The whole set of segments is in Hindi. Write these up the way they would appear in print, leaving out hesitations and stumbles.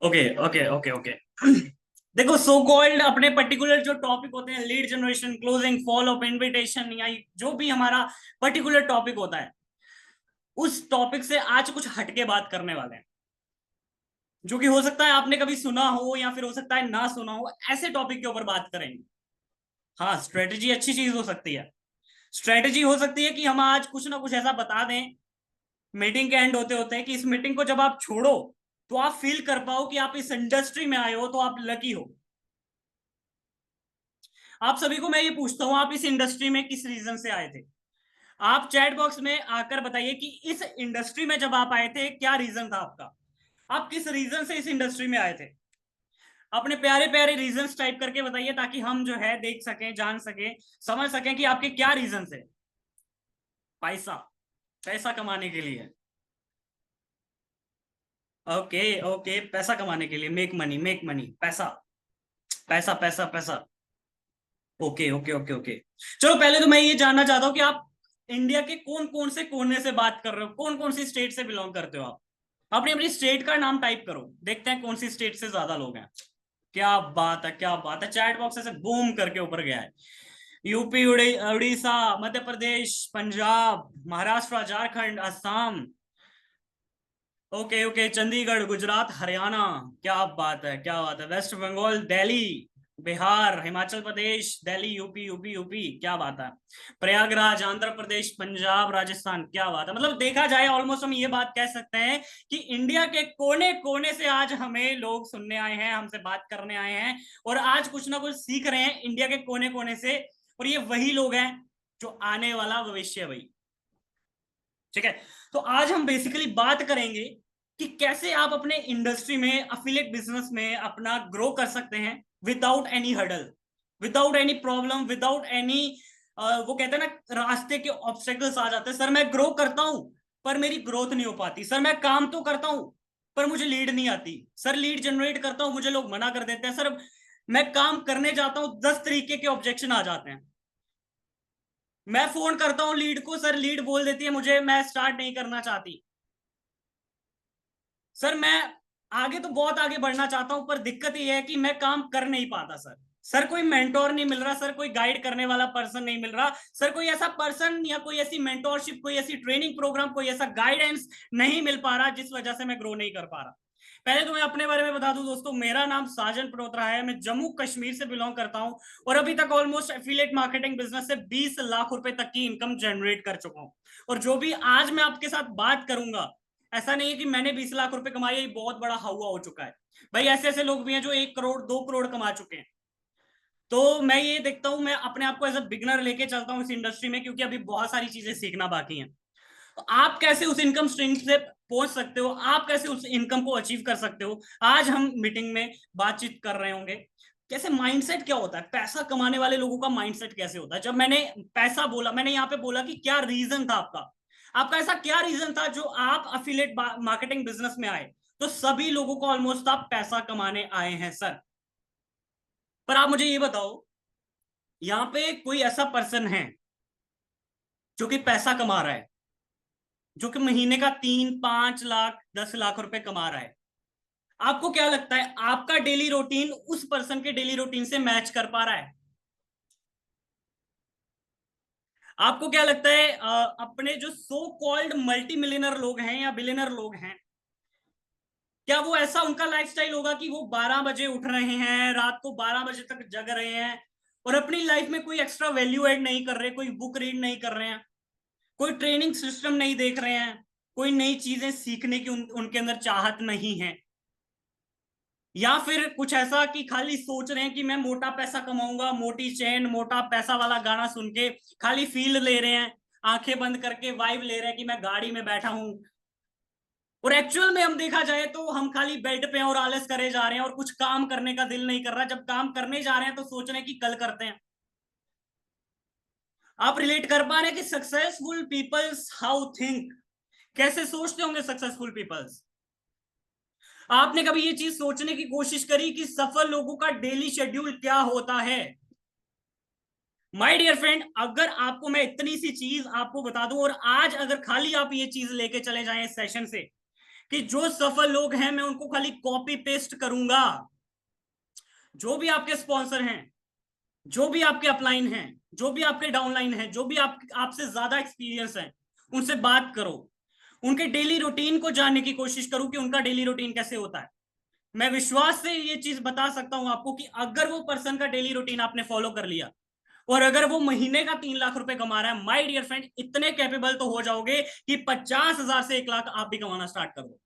Okay okay okay okay. देखो, सो कॉल्ड अपने पर्टिकुलर जो टॉपिक होते हैं, lead generation, closing, follow up, invitation, या जो भी हमारा पर्टिकुलर टॉपिक होता है, उस टॉपिक से आज कुछ हटके बात करने वाले हैं। जो कि हो सकता है आपने कभी सुना हो या फिर हो सकता है ना सुना हो, ऐसे टॉपिक के ऊपर बात करेंगे। हाँ, स्ट्रेटेजी अच्छी चीज हो सकती है। स्ट्रेटेजी हो सकती है कि हम आज कुछ ना कुछ ऐसा बता दें मीटिंग के एंड होते होते हैं कि इस मीटिंग को जब आप छोड़ो तो आप फील कर पाओ कि आप इस इंडस्ट्री में आए हो, तो आप लकी हो। आप सभी को मैं ये पूछता हूं, आप इस इंडस्ट्री में किस रीजन से आए थे? आप चैट बॉक्स में आकर बताइए कि इस इंडस्ट्री में जब आप आए थे, क्या रीजन था आपका। आप किस रीजन से इस इंडस्ट्री में आए थे? अपने प्यारे प्यारे रीजंस टाइप करके बताइए, ताकि हम जो है देख सकें, जान सकें, समझ सकें कि आपके क्या रीजन है। पैसा। पैसा कमाने के लिए। ओके ओके, पैसा कमाने के लिए, मेक मनी मेक मनी, पैसा पैसा पैसा पैसा। Okay okay okay okay. चलो, पहले तो मैं ये जानना चाहता हूँ कि आप इंडिया के कौन कौन से कोने से बात कर रहे हो, कौन कौन सी स्टेट से बिलोंग करते हो आप। अपनी अपनी स्टेट का नाम टाइप करो, देखते हैं कौन सी स्टेट से ज्यादा लोग हैं। क्या बात है, क्या बात है, चैट बॉक्स ऐसे बूम करके ऊपर गया है। UP, Orissa, Madhya Pradesh, Punjab, Maharashtra, Jharkhand, Assam. Okay okay, Chandigarh, Gujarat, Haryana. क्या बात है, क्या बात है, West Bengal, Delhi, Bihar, Himachal Pradesh, Delhi, UP UP UP, क्या बात है। प्रयागराज, आंध्र प्रदेश, पंजाब, राजस्थान, क्या बात है। मतलब देखा जाए, ऑलमोस्ट हम ये बात कह सकते हैं कि इंडिया के कोने कोने से आज हमें लोग सुनने आए हैं, हमसे बात करने आए हैं, और आज कुछ ना कुछ सीख रहे हैं इंडिया के कोने कोने से। और ये वही लोग हैं जो आने वाला भविष्य है भाई। ठीक है। तो आज हम बेसिकली बात करेंगे कि कैसे आप अपने इंडस्ट्री में, अफिलिएट बिजनेस में अपना ग्रो कर सकते हैं without any hurdle, without any problem, without any, वो कहते हैं ना, रास्ते के ऑब्स्टेकल्स आ जाते हैं। सर मैं ग्रो करता हूं पर मेरी ग्रोथ नहीं हो पाती। सर मैं काम तो करता हूं पर मुझे लीड नहीं आती। सर लीड जनरेट करता हूं, मुझे लोग मना कर देते हैं। सर मैं काम करने जाता हूं, 10 तरीके के ऑब्जेक्शन आ जाते हैं। मैं फोन करता हूं लीड को, सर लीड बोल देती है मुझे मैं स्टार्ट नहीं करना चाहती। सर मैं आगे तो बहुत आगे बढ़ना चाहता हूं, पर दिक्कत ये है कि मैं काम कर नहीं पाता। सर सर कोई मेंटोर नहीं मिल रहा, सर कोई गाइड करने वाला पर्सन नहीं मिल रहा, सर कोई ऐसा पर्सन या कोई ऐसी मेंटोरशिप, कोई ऐसी ट्रेनिंग प्रोग्राम, कोई ऐसा गाइडेंस नहीं मिल पा रहा, जिस वजह से मैं ग्रो नहीं कर पा रहा। पहले तो मैं अपने बारे में बता दूं दोस्तों, मेरा नाम साजन पनोत्रा है, मैं जम्मू कश्मीर से बिलोंग करता हूं, और अभी तक ऑलमोस्ट एफिलिएट मार्केटिंग बिजनेस से 20 लाख रुपए तक की इनकम जनरेट कर चुका हूं। और जो भी आज मैं आपके साथ बात करूंगा, ऐसा नहीं है कि मैंने 20 लाख रुपए कमाए, ये बहुत बड़ा हवा हो चुका है। भाई ऐसे ऐसे लोग भी हैं जो 1 करोड़ 2 करोड़ कमा चुके हैं। तो मैं ये देखता हूं, मैं अपने आप को एज अ बिगनर लेके चलता हूँ इस इंडस्ट्री में, क्योंकि अभी बहुत सारी चीजें सीखना बाकी है। तो आप कैसे उस इनकम स्ट्रीम से पहुंच सकते हो, आप कैसे उस इनकम को अचीव कर सकते हो, आज हम मीटिंग में बातचीत कर रहे होंगे। कैसे माइंडसेट क्या होता है, पैसा कमाने वाले लोगों का माइंडसेट कैसे होता है। जब मैंने पैसा बोला, मैंने यहाँ पे बोला कि क्या रीजन था आपका, आपका ऐसा क्या रीजन था जो आप अफिलिएट मार्केटिंग बिजनेस में आए। तो सभी लोगों को ऑलमोस्ट आप पैसा कमाने आए हैं सर। पर आप मुझे ये बताओ, यहाँ पे कोई ऐसा पर्सन है जो कि पैसा कमा रहा है, जो कि महीने का 3 5 लाख 10 लाख रुपए कमा रहा है। आपको क्या लगता है आपका डेली रूटीन उस पर्सन के डेली रूटीन से मैच कर पा रहा है? आपको क्या लगता है अपने जो सो कॉल्ड मल्टी मिलियनर लोग हैं या बिलियनर लोग हैं, क्या वो ऐसा उनका लाइफस्टाइल होगा कि वो 12 बजे उठ रहे हैं, रात को 12 बजे तक जग रहे हैं, और अपनी लाइफ में कोई एक्स्ट्रा वैल्यू ऐड नहीं कर रहे, कोई बुक रीड नहीं कर रहे हैं, कोई ट्रेनिंग सिस्टम नहीं देख रहे हैं, कोई नई चीजें सीखने की उनके अंदर चाहत नहीं है? या फिर कुछ ऐसा कि खाली सोच रहे हैं कि मैं मोटा पैसा कमाऊंगा, मोटी चेन, मोटा पैसा वाला गाना सुन के खाली फील ले रहे हैं, आंखें बंद करके वाइब ले रहे हैं कि मैं गाड़ी में बैठा हूं, और एक्चुअल में हम देखा जाए तो हम खाली बेड पे हैं और आलस करे जा रहे हैं, और कुछ काम करने का दिल नहीं कर रहा। जब काम करने जा रहे हैं तो सोच रहे हैं कि कल करते हैं। आप रिलेट कर पा रहे हैं कि सक्सेसफुल पीपल्स हाउ थिंक, कैसे सोचते होंगे सक्सेसफुल पीपल्स। आपने कभी ये चीज सोचने की कोशिश करी कि सफल लोगों का डेली शेड्यूल क्या होता है? माय डियर फ्रेंड, अगर आपको मैं इतनी सी चीज आपको बता दूं, और आज अगर खाली आप ये चीज लेके चले जाएं इस सेशन से, कि जो सफल लोग हैं मैं उनको खाली कॉपी पेस्ट करूंगा। जो भी आपके स्पॉन्सर हैं, जो भी आपके अपलाइन हैं, जो भी आपके डाउनलाइन हैं, जो भी आपसे ज्यादा एक्सपीरियंस है, उनसे बात करो। उनके डेली रूटीन को जानने की कोशिश करो कि उनका डेली रूटीन कैसे होता है। मैं विश्वास से ये चीज बता सकता हूं आपको कि अगर वो पर्सन का डेली रूटीन आपने फॉलो कर लिया और अगर वो महीने का 3 लाख रुपए कमा रहा है, माय डियर फ्रेंड, इतने कैपेबल तो हो जाओगे कि 50,000 से 1 लाख आप भी कमाना स्टार्ट कर दो।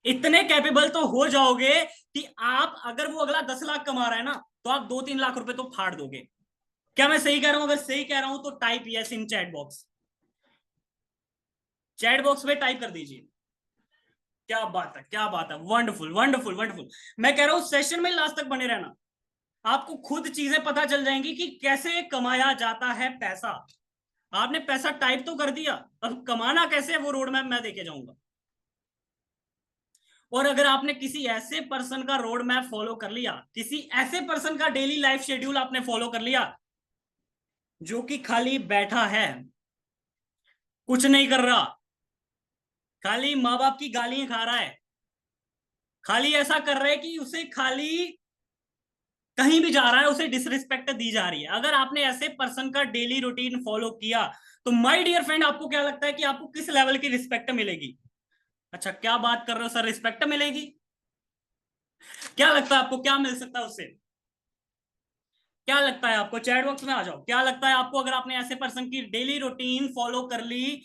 इतने कैपेबल तो हो जाओगे कि आप, अगर वो अगला 10 लाख कमा रहा है ना, तो आप 2-3 लाख रुपए तो फाड़ दोगे। क्या मैं सही कह रहा हूं? अगर सही कह रहा हूं तो type yes in chat box. Chat box में टाइप कर दीजिए। क्या बात है, क्या बात है, वंडरफुल वंडरफुल वंडरफुल। मैं कह रहा हूं सेशन में लास्ट तक बने रहना। आपको खुद चीजें पता चल जाएंगी कि कैसे कमाया जाता है पैसा। आपने पैसा टाइप तो कर दिया, अब कमाना कैसे है वो रोड मैप मैं देके जाऊंगा। और अगर आपने किसी ऐसे पर्सन का रोड मैप फॉलो कर लिया, किसी ऐसे पर्सन का डेली लाइफ शेड्यूल आपने फॉलो कर लिया जो कि खाली बैठा है, कुछ नहीं कर रहा, खाली माँ बाप की गालियां खा रहा है, खाली ऐसा कर रहा है कि उसे खाली कहीं भी जा रहा है उसे डिसरिस्पेक्ट दी जा रही है, अगर आपने ऐसे पर्सन का डेली रूटीन फॉलो किया, तो माय डियर फ्रेंड आपको क्या लगता है कि आपको किस लेवल की रिस्पेक्ट मिलेगी? अच्छा, क्या बात कर रहे हो सर, रिस्पेक्ट मिलेगी? क्या लगता है आपको क्या मिल सकता है उससे? क्या लगता है आपको? चैट बॉक्स में आ जाओ। क्या लगता है आपको अगर आपने ऐसे पर्सन की डेली रूटीन फॉलो कर ली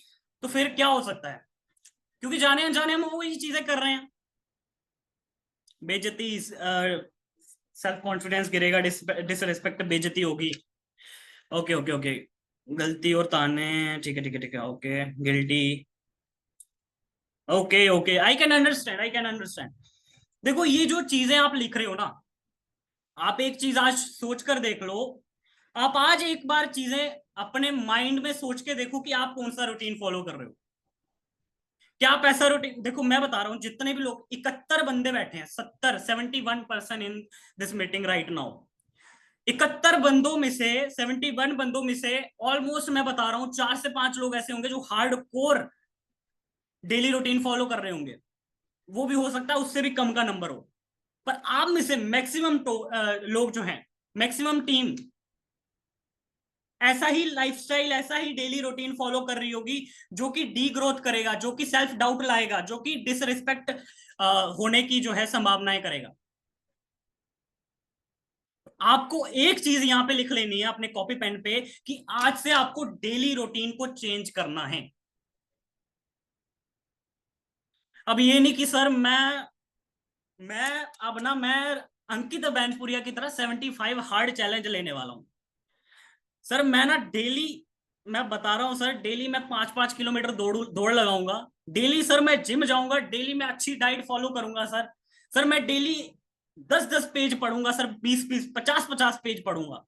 तो फिर क्या हो सकता है? क्योंकि जाने अनजाने हम वही चीजें कर रहे हैं। बेइज्जती, सेल्फ कॉन्फिडेंस गिरेगा, डिसरिस्पेक्ट, बेइज्जती होगी। Okay okay okay. गलती और ताने, ठीक है ठीक है ठीक है, okay. Guilty, okay okay, I can understand, I can understand. देखो ये जो चीजें आप लिख रहे हो ना, आप एक चीज आज सोच कर देख लो। आप आज एक बार चीजें अपने माइंड में सोच के देखो कि आप कौन सा रूटीन फॉलो कर रहे हो। क्या आप ऐसा रूटीन, देखो मैं बता रहा हूं, जितने भी लोग 71 बंदे बैठे हैं, 71% in this meeting right now, 71 बंदों में से ऑलमोस्ट मैं बता रहा हूं 4 से 5 लोग ऐसे होंगे जो hard core daily routine follow कर रहे होंगे। वो भी हो सकता है उससे भी कम का नंबर हो। पर आप में से मैक्सिमम लोग जो हैं, मैक्सिमम टीम ऐसा ही लाइफस्टाइल, ऐसा ही डेली रूटीन फॉलो कर रही होगी, जो कि डी ग्रोथ करेगा, जो कि सेल्फ डाउट लाएगा, जो कि डिसरिस्पेक्ट होने की जो है संभावनाएं करेगा। आपको एक चीज यहां पे लिख लेनी है अपने कॉपी पेन पे कि आज से आपको डेली रूटीन को चेंज करना है। अब ये नहीं कि सर मैं अब ना मैं अंकित बैनपुरिया की तरह 75 हार्ड चैलेंज लेने वाला हूं। सर मैं ना डेली, मैं बता रहा हूँ सर, डेली मैं 5-5 किलोमीटर दौड़ लगाऊंगा। डेली सर मैं जिम जाऊंगा, डेली मैं अच्छी डाइट फॉलो करूंगा सर। सर मैं डेली 10-10 पेज पढ़ूंगा सर, 20-20, 50-50 पेज पढ़ूंगा।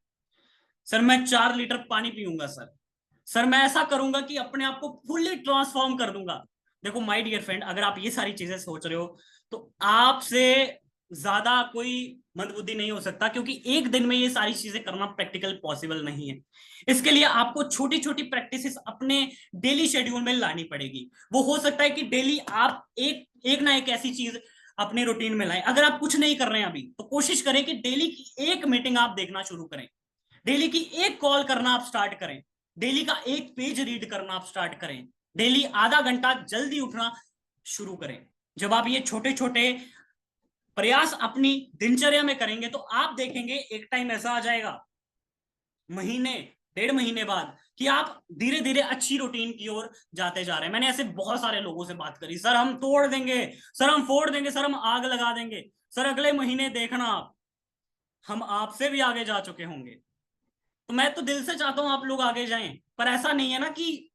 सर मैं 4 लीटर पानी पीऊंगा सर। सर मैं ऐसा करूंगा कि अपने आप को फुल्ली ट्रांसफॉर्म कर दूंगा। देखो माय डियर फ्रेंड, अगर आप ये सारी चीजें सोच रहे हो तो आपसे ज्यादा कोई मंदबुद्धि नहीं हो सकता, क्योंकि एक दिन में ये सारी चीजें करना प्रैक्टिकल पॉसिबल नहीं है। इसके लिए आपको छोटी छोटी प्रैक्टिसेस अपने डेली शेड्यूल में लानी पड़ेगी। वो हो सकता है कि डेली आप एक एक ना एक ऐसी चीज अपने रूटीन में लाएं। अगर आप कुछ नहीं कर रहे हैं अभी, तो कोशिश करें कि डेली की एक मीटिंग आप देखना शुरू करें, डेली की एक कॉल करना आप स्टार्ट करें, डेली का एक पेज रीड करना आप स्टार्ट करें, डेली आधा घंटा जल्दी उठना शुरू करें। जब आप ये छोटे छोटे प्रयास अपनी दिनचर्या में करेंगे तो आप देखेंगे एक टाइम ऐसा आ जाएगा, महीने 1.5 महीने बाद, कि आप धीरे धीरे अच्छी रूटीन की ओर जाते जा रहे हैं। मैंने ऐसे बहुत सारे लोगों से बात करी, सर हम तोड़ देंगे, सर हम फोड़ देंगे, सर हम आग लगा देंगे। सर अगले महीने देखना आप, हम आपसे भी आगे जा चुके होंगे। तो मैं तो दिल से चाहता हूं आप लोग आगे जाएं, पर ऐसा नहीं है ना कि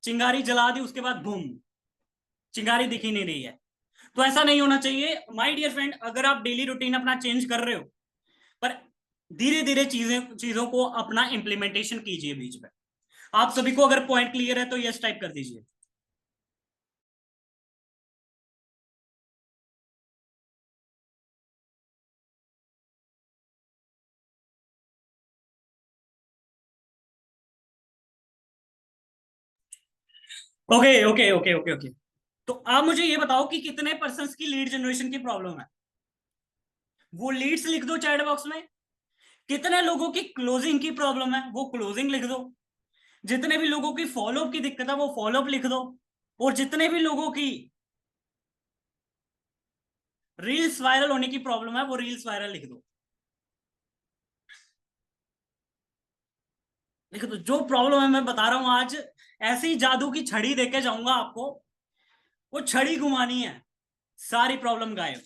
चिंगारी जला दी उसके बाद बूम, चिंगारी दिख ही नहीं रही है। तो ऐसा नहीं होना चाहिए माय डियर फ्रेंड। अगर आप डेली रूटीन अपना चेंज कर रहे हो, पर धीरे धीरे चीजें चीजों को अपना इंप्लीमेंटेशन कीजिए बीच में। आप सभी को अगर पॉइंट क्लियर है तो यस टाइप कर दीजिए। Okay okay okay okay okay. तो आप मुझे ये बताओ कि कितने पर्सन्स की लीड जनरेशन की प्रॉब्लम है। वो लीड्स लिख दो चैट बॉक्स में। कितने लोगों की क्लोजिंग की प्रॉब्लम है, वो क्लोजिंग लिख दो। जितने भी लोगों की फॉलोअप की दिक्कत है, वो फॉलोअप लिख दो। और जितने भी लोगों की रील्स वायरल होने की प्रॉब्लम है, वो रील्स वायरल लिख दो। लिख दो जो प्रॉब्लम है, मैं बता रहा हूं आज। ऐसी जादू की छड़ी देके जाऊंगा आपको। वो छड़ी घुमानी है, सारी प्रॉब्लम गायब।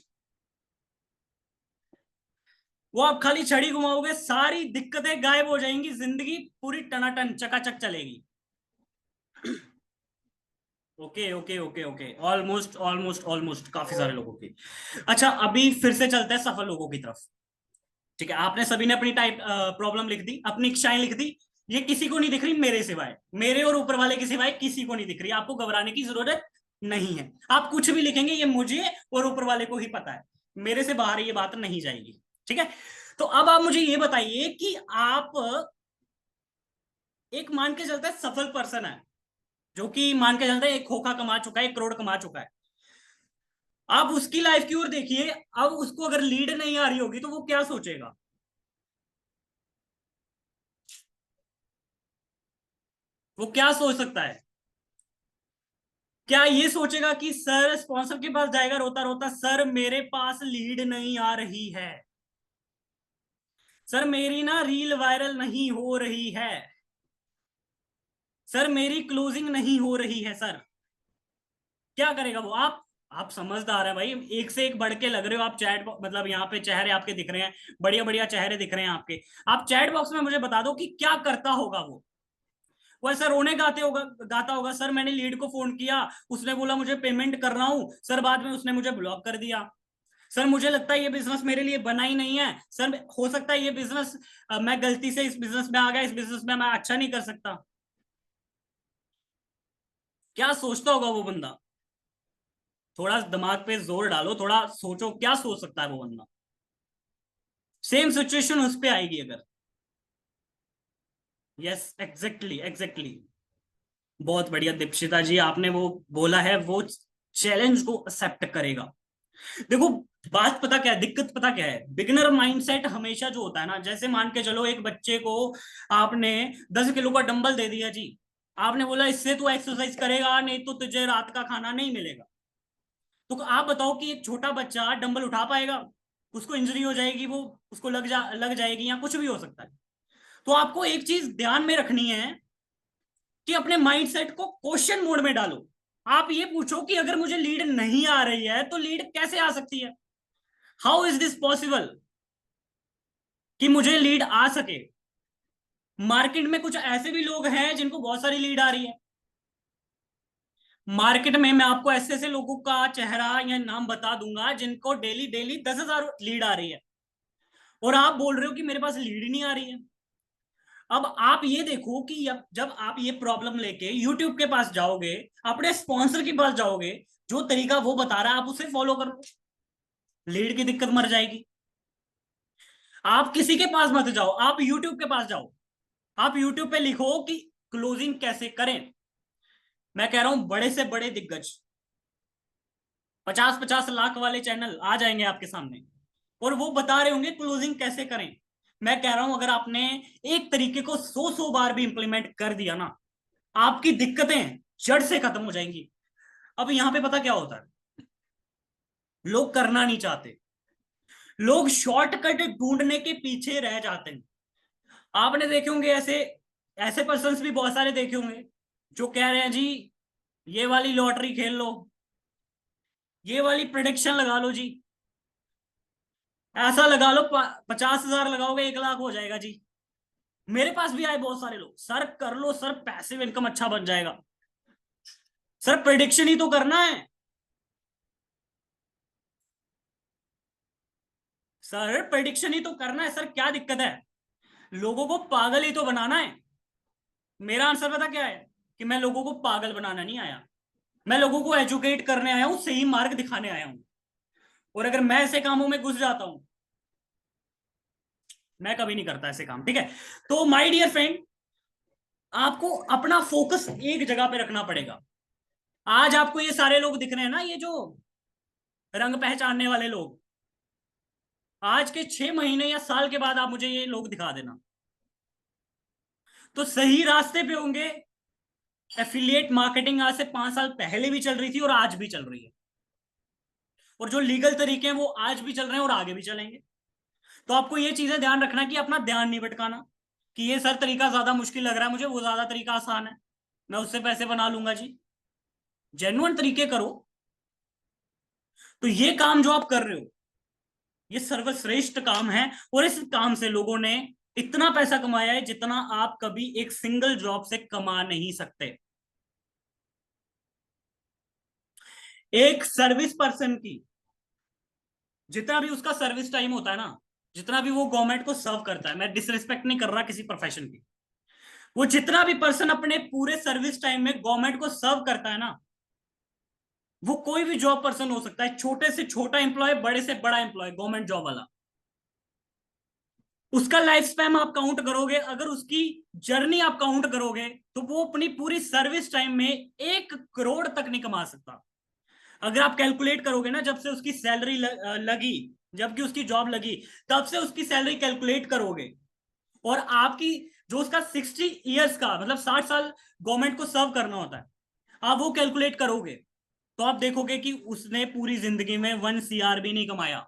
वो आप खाली छड़ी घुमाओगे, सारी दिक्कतें गायब हो जाएंगी, जिंदगी पूरी टनाटन चकाचक चलेगी। Okay okay okay okay, almost almost almost काफी सारे लोगों की। अच्छा, अभी फिर से चलते हैं सफल लोगों की तरफ। ठीक है, आपने सभी ने अपनी टाइप प्रॉब्लम लिख दी, अपनी इच्छाएं लिख दी। ये किसी को नहीं दिख रही मेरे सिवाय, मेरे और ऊपर वाले के सिवाय किसी को नहीं दिख रही। आपको घबराने की जरूरत नहीं है। आप कुछ भी लिखेंगे ये मुझे और ऊपर वाले को ही पता है, मेरे से बाहर ये बात नहीं जाएगी। ठीक है। तो अब आप मुझे ये बताइए कि आप एक मान के चलते सफल पर्सन है, जो कि मान के चलते 1 खोखा कमा चुका है, 1 करोड़ कमा चुका है। आप उसकी लाइफ की ओर देखिए। अब उसको अगर लीड नहीं आ रही होगी तो वो क्या सोचेगा? वो क्या सोच सकता है? क्या ये सोचेगा कि सर स्पॉन्सर के पास जाएगा रोता रोता, सर मेरे पास लीड नहीं आ रही है, सर मेरी ना रील वायरल नहीं हो रही है, सर मेरी क्लोजिंग नहीं हो रही है सर? क्या करेगा वो? आप समझदार है भाई, एक से एक बढ़ के लग रहे हो आप। चैट मतलब यहाँ पे चेहरे आपके दिख रहे हैं, बढ़िया बढ़िया चेहरे दिख रहे हैं आपके। आप चैट बॉक्स में मुझे बता दो कि क्या करता होगा वो ऐसा रोने गाते होगा, गाता होगा, सर मैंने लीड को फोन किया, उसने बोला मुझे पेमेंट कर रहा हूं सर, बाद में उसने मुझे ब्लॉक कर दिया। सर मुझे लगता है ये बिजनेस मेरे लिए बना ही नहीं है सर, हो सकता है ये बिजनेस, मैं गलती से इस बिजनेस में आ गया, इस बिजनेस में मैं अच्छा नहीं कर सकता। क्या सोचता होगा वो बंदा? थोड़ा दिमाग पे जोर डालो, थोड़ा सोचो क्या सोच सकता है वो बंदा। सेम सिचुएशन उस पे आएगी अगर। Yes, exactly exactly. बहुत बढ़िया दीक्षिता जी, आपने वो बोला है, वो चैलेंज को एक्सेप्ट करेगा। देखो, बात पता क्या है, दिक्कत पता क्या है, बिगिनर माइंडसेट हमेशा जो होता है ना, जैसे मान के चलो एक बच्चे को आपने 10 किलो का डंबल दे दिया जी, आपने बोला इससे तू एक्सरसाइज करेगा, नहीं तो तुझे रात का खाना नहीं मिलेगा। तो आप बताओ कि एक छोटा बच्चा डंबल उठा पाएगा? उसको इंजरी हो जाएगी, वो उसको लग जाएगी, या कुछ भी हो सकता है। तो आपको एक चीज ध्यान में रखनी है कि अपने माइंडसेट को क्वेश्चन मोड में डालो। आप ये पूछो कि अगर मुझे लीड नहीं आ रही है तो लीड कैसे आ सकती है? हाउ इज दिस पॉसिबल कि मुझे लीड आ सके? मार्केट में कुछ ऐसे भी लोग हैं जिनको बहुत सारी लीड आ रही है। मार्केट में मैं आपको ऐसे ऐसे लोगों का चेहरा या नाम बता दूंगा जिनको डेली डेली 10,000 लीड आ रही है, और आप बोल रहे हो कि मेरे पास लीड नहीं आ रही है। अब आप ये देखो कि अब जब आप ये प्रॉब्लम लेके यूट्यूब के पास जाओगे, अपने स्पॉन्सर के पास जाओगे, जो तरीका वो बता रहा है आप उसे फॉलो करो, लीड की दिक्कत मर जाएगी। आप किसी के पास मत जाओ, आप यूट्यूब के पास जाओ। आप यूट्यूब पे लिखो कि क्लोजिंग कैसे करें। मैं कह रहा हूं बड़े से बड़े दिग्गज, 50-50 लाख वाले चैनल आ जाएंगे आपके सामने, और वो बता रहे होंगे क्लोजिंग कैसे करें। मैं कह रहा हूं अगर आपने एक तरीके को 100-100 बार भी इंप्लीमेंट कर दिया ना, आपकी दिक्कतें जड़ से खत्म हो जाएंगी। अब यहां पे पता क्या होता है, लोग करना नहीं चाहते, लोग शॉर्टकट ढूंढने के पीछे रह जाते हैं। आपने देखे होंगे ऐसे ऐसे पर्सन्स भी बहुत सारे देखे होंगे जो कह रहे हैं जी ये वाली लॉटरी खेल लो, ये वाली प्रिडिक्शन लगा लो जी, ऐसा लगा लो 50,000 लगाओगे 1 लाख हो जाएगा जी। मेरे पास भी आए बहुत सारे लोग, सर कर लो सर, पैसिव इनकम अच्छा बन जाएगा, सर प्रिडिक्शन ही तो करना है, सर प्रिडिक्शन ही तो करना है सर, क्या दिक्कत है? लोगों को पागल ही तो बनाना है। मेरा आंसर पता क्या है, कि मैं लोगों को पागल बनाना नहीं आया, मैं लोगों को एजुकेट करने आया हूं, सही मार्ग दिखाने आया हूं। और अगर मैं ऐसे कामों में घुस जाता हूं, मैं कभी नहीं करता ऐसे काम। ठीक है। तो माय डियर फ्रेंड, आपको अपना फोकस एक जगह पे रखना पड़ेगा। आज आपको ये सारे लोग दिख रहे हैं ना, ये जो रंग पहचानने वाले लोग, आज के 6 महीने या साल के बाद आप मुझे ये लोग दिखा देना, तो सही रास्ते पे होंगे। एफिलिएट मार्केटिंग आज से 5 साल पहले भी चल रही थी और आज भी चल रही है, और जो लीगल तरीके हैं वो आज भी चल रहे हैं और आगे भी चलेंगे। तो आपको ये चीजें ध्यान रखना कि अपना ध्यान नहीं भटकाना कि ये सर तरीका ज्यादा मुश्किल लग रहा है मुझे, वो ज्यादा तरीका आसान है, मैं उससे पैसे बना लूंगा जी। जेन्युइन तरीके करो। तो ये काम जो आप कर रहे हो, ये सर्वश्रेष्ठ काम है, और इस काम से लोगों ने इतना पैसा कमाया है जितना आप कभी एक सिंगल जॉब से कमा नहीं सकते। एक सर्विस पर्सन की जितना भी उसका सर्विस टाइम होता है ना, जितना भी वो गवर्नमेंट को सर्व करता है, मैं डिसरिस्पेक्ट नहीं कर रहा किसी प्रोफेशन की, वो जितना भी पर्सन अपने पूरे सर्विस टाइम में गवर्नमेंट को सर्व करता है ना, वो कोई भी जॉब पर्सन हो सकता है, छोटे से छोटा एम्प्लॉय, बड़े से बड़ा एम्प्लॉय, गवर्नमेंट जॉब वाला, उसका लाइफ स्पैन आप काउंट करोगे, अगर उसकी जर्नी आप काउंट करोगे, तो वो अपनी पूरी सर्विस टाइम में 1 करोड़ तक नहीं कमा सकता। अगर आप कैलकुलेट करोगे ना, जब से उसकी सैलरी लगी, जबकि उसकी जॉब लगी, तब से उसकी सैलरी कैलकुलेट करोगे, और आपकी जो उसका 60 ईयर्स का मतलब 60 साल गवर्नमेंट को सर्व करना होता है, आप वो कैलकुलेट करोगे, तो आप देखोगे कि उसने पूरी जिंदगी में 1 CR भी नहीं कमाया।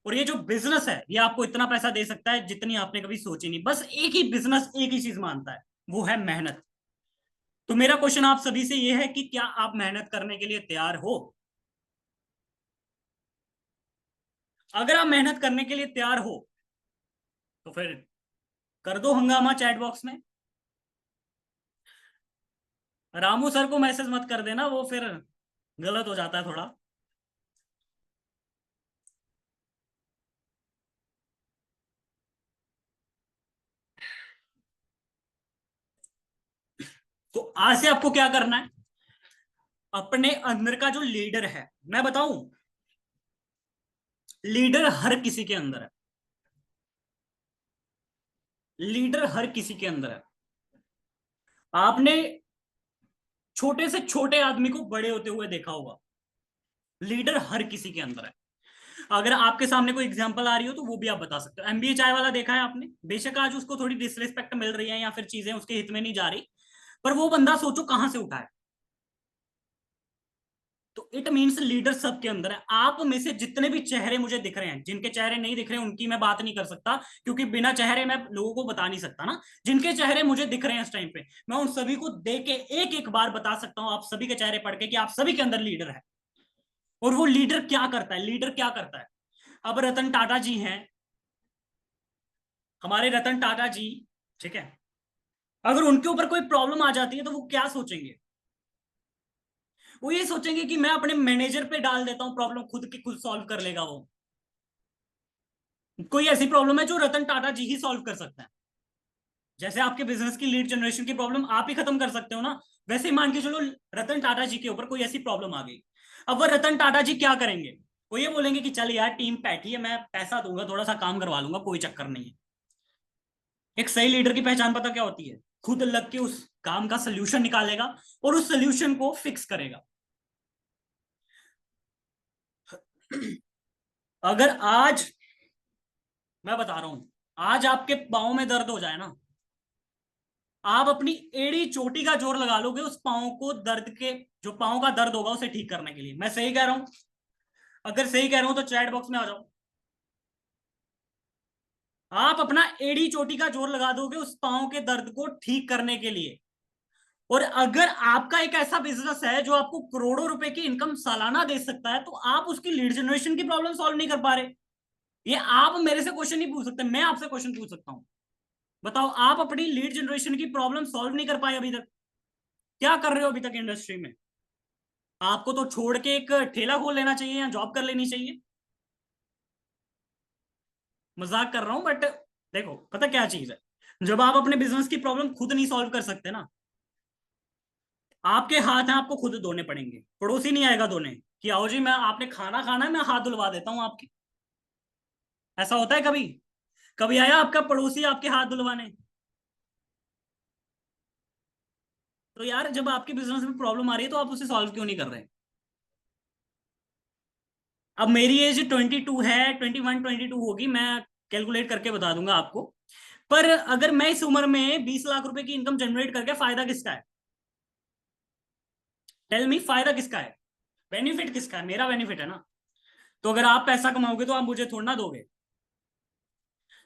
और ये जो बिजनेस है, ये आपको इतना पैसा दे सकता है जितनी आपने कभी सोची नहीं। बस एक ही बिजनेस एक ही चीज मानता है, वो है मेहनत। तो मेरा क्वेश्चन आप सभी से ये है कि क्या आप मेहनत करने के लिए तैयार हो? अगर आप मेहनत करने के लिए तैयार हो, तो फिर कर दो हंगामा चैट बॉक्स में। रामू सर को मैसेज मत कर देना, वो फिर गलत हो जाता है थोड़ा। तो आज से आपको क्या करना है, अपने अंदर का जो लीडर है, मैं बताऊं, लीडर हर किसी के अंदर है। लीडर हर किसी के अंदर है। आपने छोटे से छोटे आदमी को बड़े होते हुए देखा होगा। लीडर हर किसी के अंदर है। अगर आपके सामने कोई एग्जांपल आ रही हो तो वो भी आप बता सकते हो। एमबीए चाय वाला देखा है आपने, बेशक आज उसको थोड़ी डिसरिस्पेक्ट मिल रही है या फिर चीजें उसके हित में नहीं जा रही, पर वो बंदा सोचो कहां से उठा है। तो इट मीन्स लीडर सबके अंदर है। आप में से जितने भी चेहरे मुझे दिख रहे हैं, जिनके चेहरे नहीं दिख रहे उनकी मैं बात नहीं कर सकता, क्योंकि बिना चेहरे मैं लोगों को बता नहीं सकता ना। जिनके चेहरे मुझे दिख रहे हैं इस टाइम पे, मैं उन सभी को देख के एक एक बार बता सकता हूं, आप सभी के चेहरे पढ़ के, कि आप सभी के अंदर लीडर है। और वो लीडर क्या करता है, लीडर क्या करता है। अब रतन टाटा जी हैं, हमारे रतन टाटा जी, ठीक है, अगर उनके ऊपर कोई प्रॉब्लम आ जाती है तो वो क्या सोचेंगे? वो ये सोचेंगे कि मैं अपने मैनेजर पे डाल देता हूं प्रॉब्लम, खुद की खुद सॉल्व कर लेगा वो। कोई ऐसी प्रॉब्लम है जो रतन टाटा जी ही सॉल्व कर सकते हैं। जैसे आपके बिजनेस की लीड जनरेशन की प्रॉब्लम आप ही खत्म कर सकते हो ना, वैसे ही मान के चलो रतन टाटा जी के ऊपर कोई ऐसी प्रॉब्लम आ गई, अब वो रतन टाटा जी क्या करेंगे? वो ये बोलेंगे कि चल यार टीम बैठी है, मैं पैसा दूंगा, थोड़ा सा काम करवा लूंगा, कोई चक्कर नहीं है। एक सही लीडर की पहचान पता क्या होती है? खुद लग के उस काम का सोल्यूशन निकालेगा और उस सोल्यूशन को फिक्स करेगा। अगर आज, मैं बता रहा हूं, आज आपके पाँव में दर्द हो जाए ना, आप अपनी एड़ी चोटी का जोर लगा लोगे उस पाँव को दर्द के, जो पाँव का दर्द होगा उसे ठीक करने के लिए। मैं सही कह रहा हूं? अगर सही कह रहा हूं तो चैट बॉक्स में आ जाओ। आप अपना एड़ी चोटी का जोर लगा दोगे उस पाँव के दर्द को ठीक करने के लिए। और अगर आपका एक ऐसा बिजनेस है जो आपको करोड़ों रुपए की इनकम सालाना दे सकता है, तो आप उसकी लीड जनरेशन की प्रॉब्लम सॉल्व नहीं कर पा रहे। ये आप मेरे से क्वेश्चन नहीं पूछ सकते, मैं आपसे क्वेश्चन पूछ सकता हूं। बताओ, आप अपनी लीड जनरेशन की प्रॉब्लम सॉल्व नहीं कर पाए अभी तक। क्या कर रहे हो अभी तक इंडस्ट्री में? आपको तो छोड़ के एक ठेला खोल लेना चाहिए या जॉब कर लेनी चाहिए। मजाक कर रहा हूं, बट देखो पता क्या चीज है, जब आप अपने बिजनेस की प्रॉब्लम खुद नहीं सॉल्व कर सकते ना, आपके हाथ हैं, आपको खुद धोने पड़ेंगे, पड़ोसी नहीं आएगा धोने कि आओ जी मैं, आपने खाना खाना है, मैं हाथ धुलवा देता हूं आपके। ऐसा होता है कभी? कभी आया आपका पड़ोसी आपके हाथ धुलवाने? तो यार जब आपके बिजनेस में प्रॉब्लम आ रही है तो आप उसे सॉल्व क्यों नहीं कर रहे? अब मेरी एज 22 है, 21 22 होगी, मैं कैलकुलेट करके बता दूंगा आपको। पर अगर मैं इस उम्र में 20 लाख रुपए की इनकम जनरेट करके फायदा किसका है? टेल मी, फायदा किसका है? बेनिफिट किसका है? मेरा बेनिफिट है ना। तो अगर आप पैसा कमाओगे तो आप मुझे थोड़ा ना दोगे।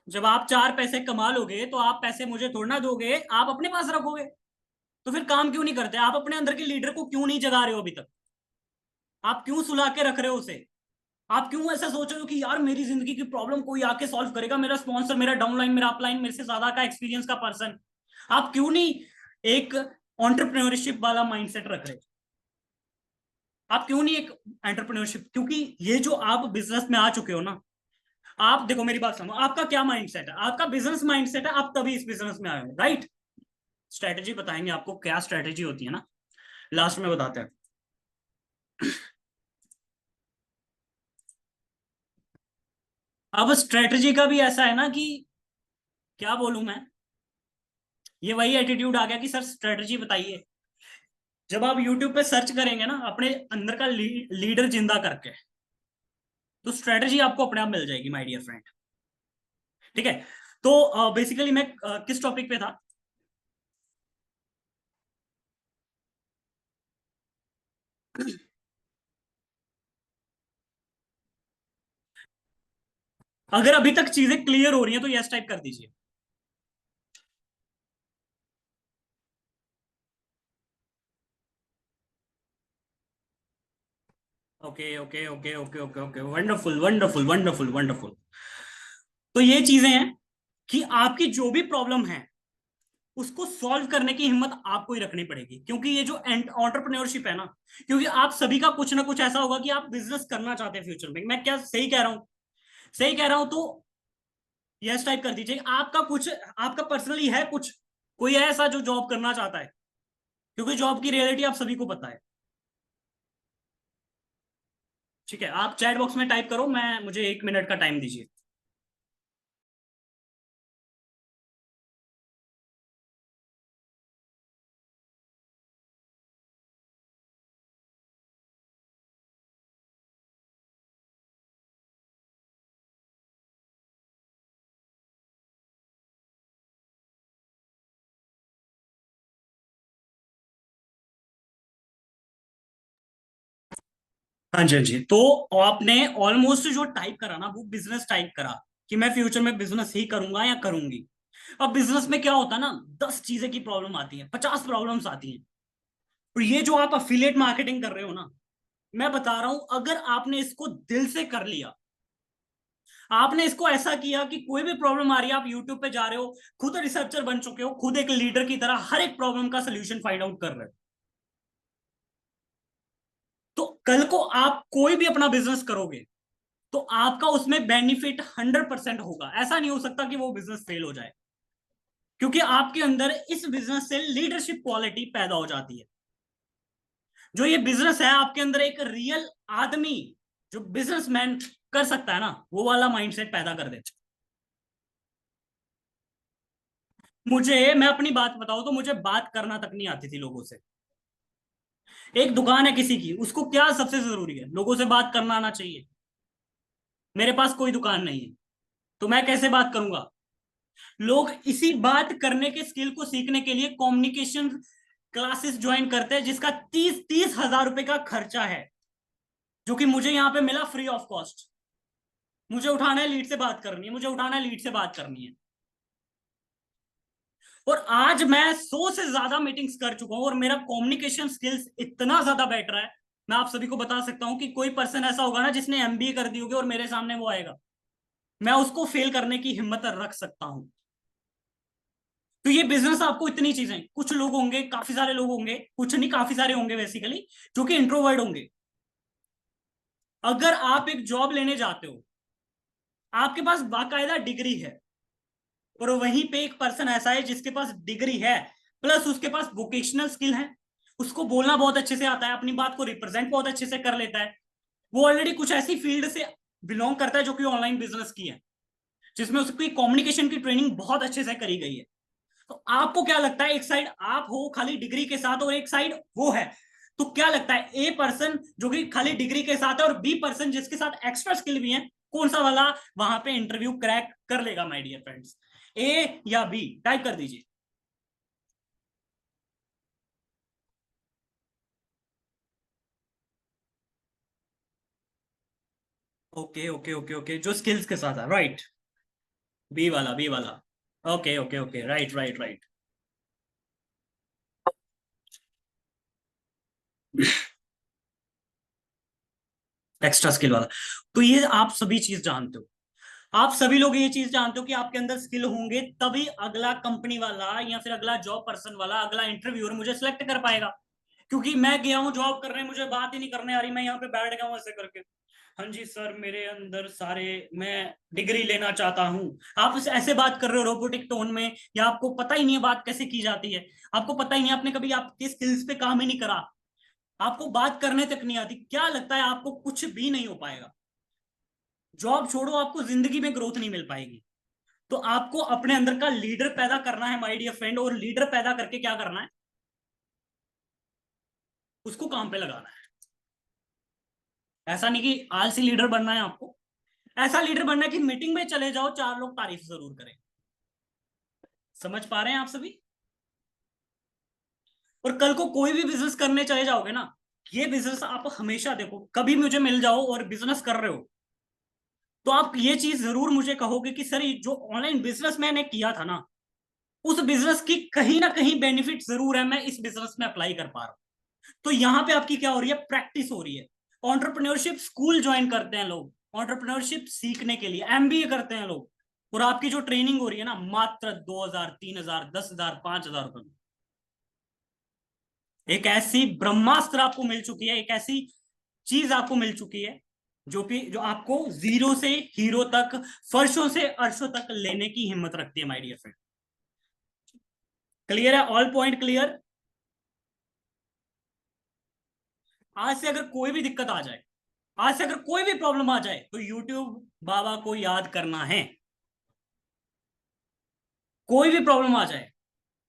जब आप 4 पैसे कमा लोगे तो आप पैसे मुझे थोड़ा ना दोगे, आप अपने पास रखोगे। तो फिर काम क्यों नहीं करते? आप अपने अंदर के लीडर को क्यों नहीं जगा रहे हो अभी तक? आप क्यों सुला के रख रहे हो उसे? आप क्यों ऐसा सोच रहे हो कि यार मेरी जिंदगी की प्रॉब्लम कोई आके सॉल्व करेगा, मेरा स्पॉन्सर, मेरा डाउनलाइन, मेरा अपलाइन, मेरे से ज्यादा का एक्सपीरियंस का पर्सन? आप क्यों नहीं एक ऑन्टरप्रेन्योरशिप वाला माइंडसेट रख रहे? आप क्यों नहीं एक एंटरप्रेन्योरशिप? क्योंकि ये जो आप बिजनेस में आ चुके हो ना, आप देखो मेरी बात सुनो, आपका क्या माइंडसेट है? आपका बिजनेस माइंडसेट है, आप तभी इस बिजनेस में आए हो, राइट? स्ट्रेटेजी बताएंगे आपको, क्या स्ट्रेटेजी होती है ना, लास्ट में बताते हैं। अब स्ट्रेटेजी का भी ऐसा है ना कि क्या बोलूं मैं, ये वही एटीट्यूड आ गया कि सर स्ट्रेटेजी बताइए। जब आप यूट्यूब पे सर्च करेंगे ना अपने अंदर का लीडर जिंदा करके, तो स्ट्रेटेजी आपको अपने आप मिल जाएगी माय डियर फ्रेंड। ठीक है। तो बेसिकली मैं किस टॉपिक पे था? अगर अभी तक चीजें क्लियर हो रही हैं तो यस टाइप कर दीजिए। Okay okay okay okay okay okay, wonderful wonderful wonderful wonderful. तो ये चीजें हैं कि आपकी जो भी प्रॉब्लम है उसको सॉल्व करने की हिम्मत आपको ही रखनी पड़ेगी, क्योंकि ये जो एंटरप्रेन्योरशिप है ना, क्योंकि आप सभी का कुछ ना कुछ ऐसा होगा कि आप बिजनेस करना चाहते हैं फ्यूचर में। मैं क्या सही कह रहा हूं? सही कह रहा हूं तो यस टाइप कर दीजिए। आपका कुछ, आपका पर्सनली है कुछ, कोई है ऐसा जो जॉब करना चाहता है? क्योंकि जॉब की रियलिटी आप सभी को पता है। ठीक है, आप चैट बॉक्स में टाइप करो, मैं मुझे 1 मिनट का टाइम दीजिए। हाँ जी, हाँ जी। तो आपने ऑलमोस्ट जो टाइप करा ना वो बिजनेस टाइप करा, कि मैं फ्यूचर में बिजनेस ही करूंगा या करूंगी। अब बिजनेस में क्या होता है ना, 10 चीजें की प्रॉब्लम आती है, 50 प्रॉब्लम्स आती हैं। और ये जो आप अफिलिएट मार्केटिंग कर रहे हो ना, मैं बता रहा हूं, अगर आपने इसको दिल से कर लिया, आपने इसको ऐसा किया कि कोई भी प्रॉब्लम आ रही है, आप यूट्यूब पे जा रहे हो, खुद रिसर्चर बन चुके हो, खुद एक लीडर की तरह हर एक प्रॉब्लम का सोल्यूशन फाइंड आउट कर रहे हो, तो कल को आप कोई भी अपना बिजनेस करोगे तो आपका उसमें बेनिफिट 100% होगा। ऐसा नहीं हो सकता कि वो बिजनेस फेल हो जाए, क्योंकि आपके अंदर इस बिजनेस से लीडरशिप क्वालिटी पैदा हो जाती है। जो ये बिजनेस है आपके अंदर एक रियल आदमी, जो बिजनेसमैन कर सकता है ना, वो वाला माइंडसेट पैदा कर देता। मुझे, मैं अपनी बात बताऊं तो मुझे बात करना तक नहीं आती थी लोगों से। एक दुकान है किसी की, उसको क्या सबसे जरूरी है? लोगों से बात करना आना चाहिए। मेरे पास कोई दुकान नहीं है, तो मैं कैसे बात करूंगा? लोग इसी बात करने के स्किल को सीखने के लिए कम्युनिकेशन क्लासेस ज्वाइन करते हैं, जिसका 30-30 हजार रुपए का खर्चा है, जो कि मुझे यहाँ पे मिला फ्री ऑफ कॉस्ट। मुझे उठाना है, लीड से बात करनी है, मुझे उठाना है, लीड से बात करनी है। और आज मैं 100 से ज्यादा मीटिंग्स कर चुका हूं और मेरा कम्युनिकेशन स्किल्स इतना ज्यादा बेटर है। मैं आप सभी को बता सकता हूं कि कोई पर्सन ऐसा होगा ना जिसने एमबीए कर दी होगी और मेरे सामने वो आएगा, मैं उसको फेल करने की हिम्मत रख सकता हूं। तो ये बिजनेस आपको इतनी चीजें, कुछ लोग होंगे, काफी सारे लोग होंगे, कुछ नहीं काफी सारे होंगे बेसिकली, जो कि इंट्रोवर्ट होंगे। अगर आप एक जॉब लेने जाते हो, आपके पास बाकायदा डिग्री है, और वहीं पे एक पर्सन ऐसा है जिसके पास डिग्री है प्लस उसके पास वोकेशनल स्किल है, उसको बोलना बहुत अच्छे से आता है, अपनी बात को रिप्रेजेंट बहुत अच्छे से कर लेता है, वो ऑलरेडी कुछ ऐसी फील्ड से बिलोंग करता है जो कि ऑनलाइन बिजनेस की है, जिसमें उसकी कम्युनिकेशन की ट्रेनिंग बहुत अच्छे से करी गई है। तो आपको क्या लगता है, एक साइड आप हो खाली डिग्री के साथ और एक साइड वो है, तो क्या लगता है ए पर्सन जो कि खाली डिग्री के साथ है और बी पर्सन जिसके साथ एक्स्ट्रा स्किल भी है, कौन सा वाला वहां पे इंटरव्यू क्रैक कर लेगा माय डियर फ्रेंड्स? ए या बी? टाइप कर दीजिए। ओके ओके ओके ओके, जो स्किल्स के साथ है, राइट। बी वाला, बी वाला। Okay okay okay, right right right. Extra skill वाला। तो ये आप सभी चीज जानते हो, आप सभी लोग ये चीज जानते हो कि आपके अंदर स्किल होंगे तभी अगला कंपनी वाला या फिर अगला जॉब पर्सन वाला, अगला इंटरव्यूअर मुझे सिलेक्ट कर पाएगा। क्योंकि मैं गया हूँ जॉब करने, मुझे बात ही नहीं करने आ रही, मैं यहाँ पे बैठ गया हूँ ऐसे करके, हाँ जी सर मेरे अंदर सारे, मैं डिग्री लेना चाहता हूँ। आप ऐसे बात कर रहे हो रोबोटिक टोन में, या आपको पता ही नहीं है बात कैसे की जाती है, आपको पता ही नहीं, आपने कभी आपके स्किल्स पे काम ही नहीं करा, आपको बात करने तक नहीं आती, क्या लगता है आपको कुछ भी नहीं हो पाएगा? जॉब छोड़ो, आपको जिंदगी में ग्रोथ नहीं मिल पाएगी। तो आपको अपने अंदर का लीडर पैदा करना है माय डियर फ्रेंड, और लीडर पैदा करके क्या करना है, उसको काम पे लगाना है। ऐसा नहीं कि आलसी लीडर बनना है आपको, ऐसा लीडर बनना है कि मीटिंग में चले जाओ, चार लोग तारीफ जरूर करें। समझ पा रहे हैं आप सभी? और कल को कोई भी बिजनेस करने चले जाओगे ना, ये बिजनेस आप हमेशा देखो, कभी मुझे मिल जाओ और बिजनेस कर रहे हो, तो आप ये चीज जरूर मुझे कहोगे कि सर ये जो ऑनलाइन बिजनेस मैंने किया था ना, उस बिजनेस की कहीं ना कहीं बेनिफिट जरूर है, मैं इस बिजनेस में अप्लाई कर पा रहा हूं। तो यहां पे आपकी क्या हो रही है, प्रैक्टिस हो रही है। ऑन्टरप्रन्योरशिप स्कूल ज्वाइन करते हैं लोग, ऑन्टरप्रन्योरशिप सीखने के लिए एमबीए करते हैं लोग, और आपकी जो ट्रेनिंग हो रही है ना, मात्र 2,000, 3,000, 10,000, 5,000 रुपए में। एक ऐसी ब्रह्मास्त्र आपको मिल चुकी है, एक ऐसी चीज आपको मिल चुकी है जो कि जो आपको जीरो से हीरो तक, फर्शों से अर्शों तक लेने की हिम्मत रखती है माय डियर फ्रेंड। क्लियर है? All point clear? आज से अगर कोई भी दिक्कत आ जाए, आज से अगर कोई भी प्रॉब्लम आ जाए, तो यूट्यूब बाबा को याद करना है। कोई भी प्रॉब्लम आ जाए,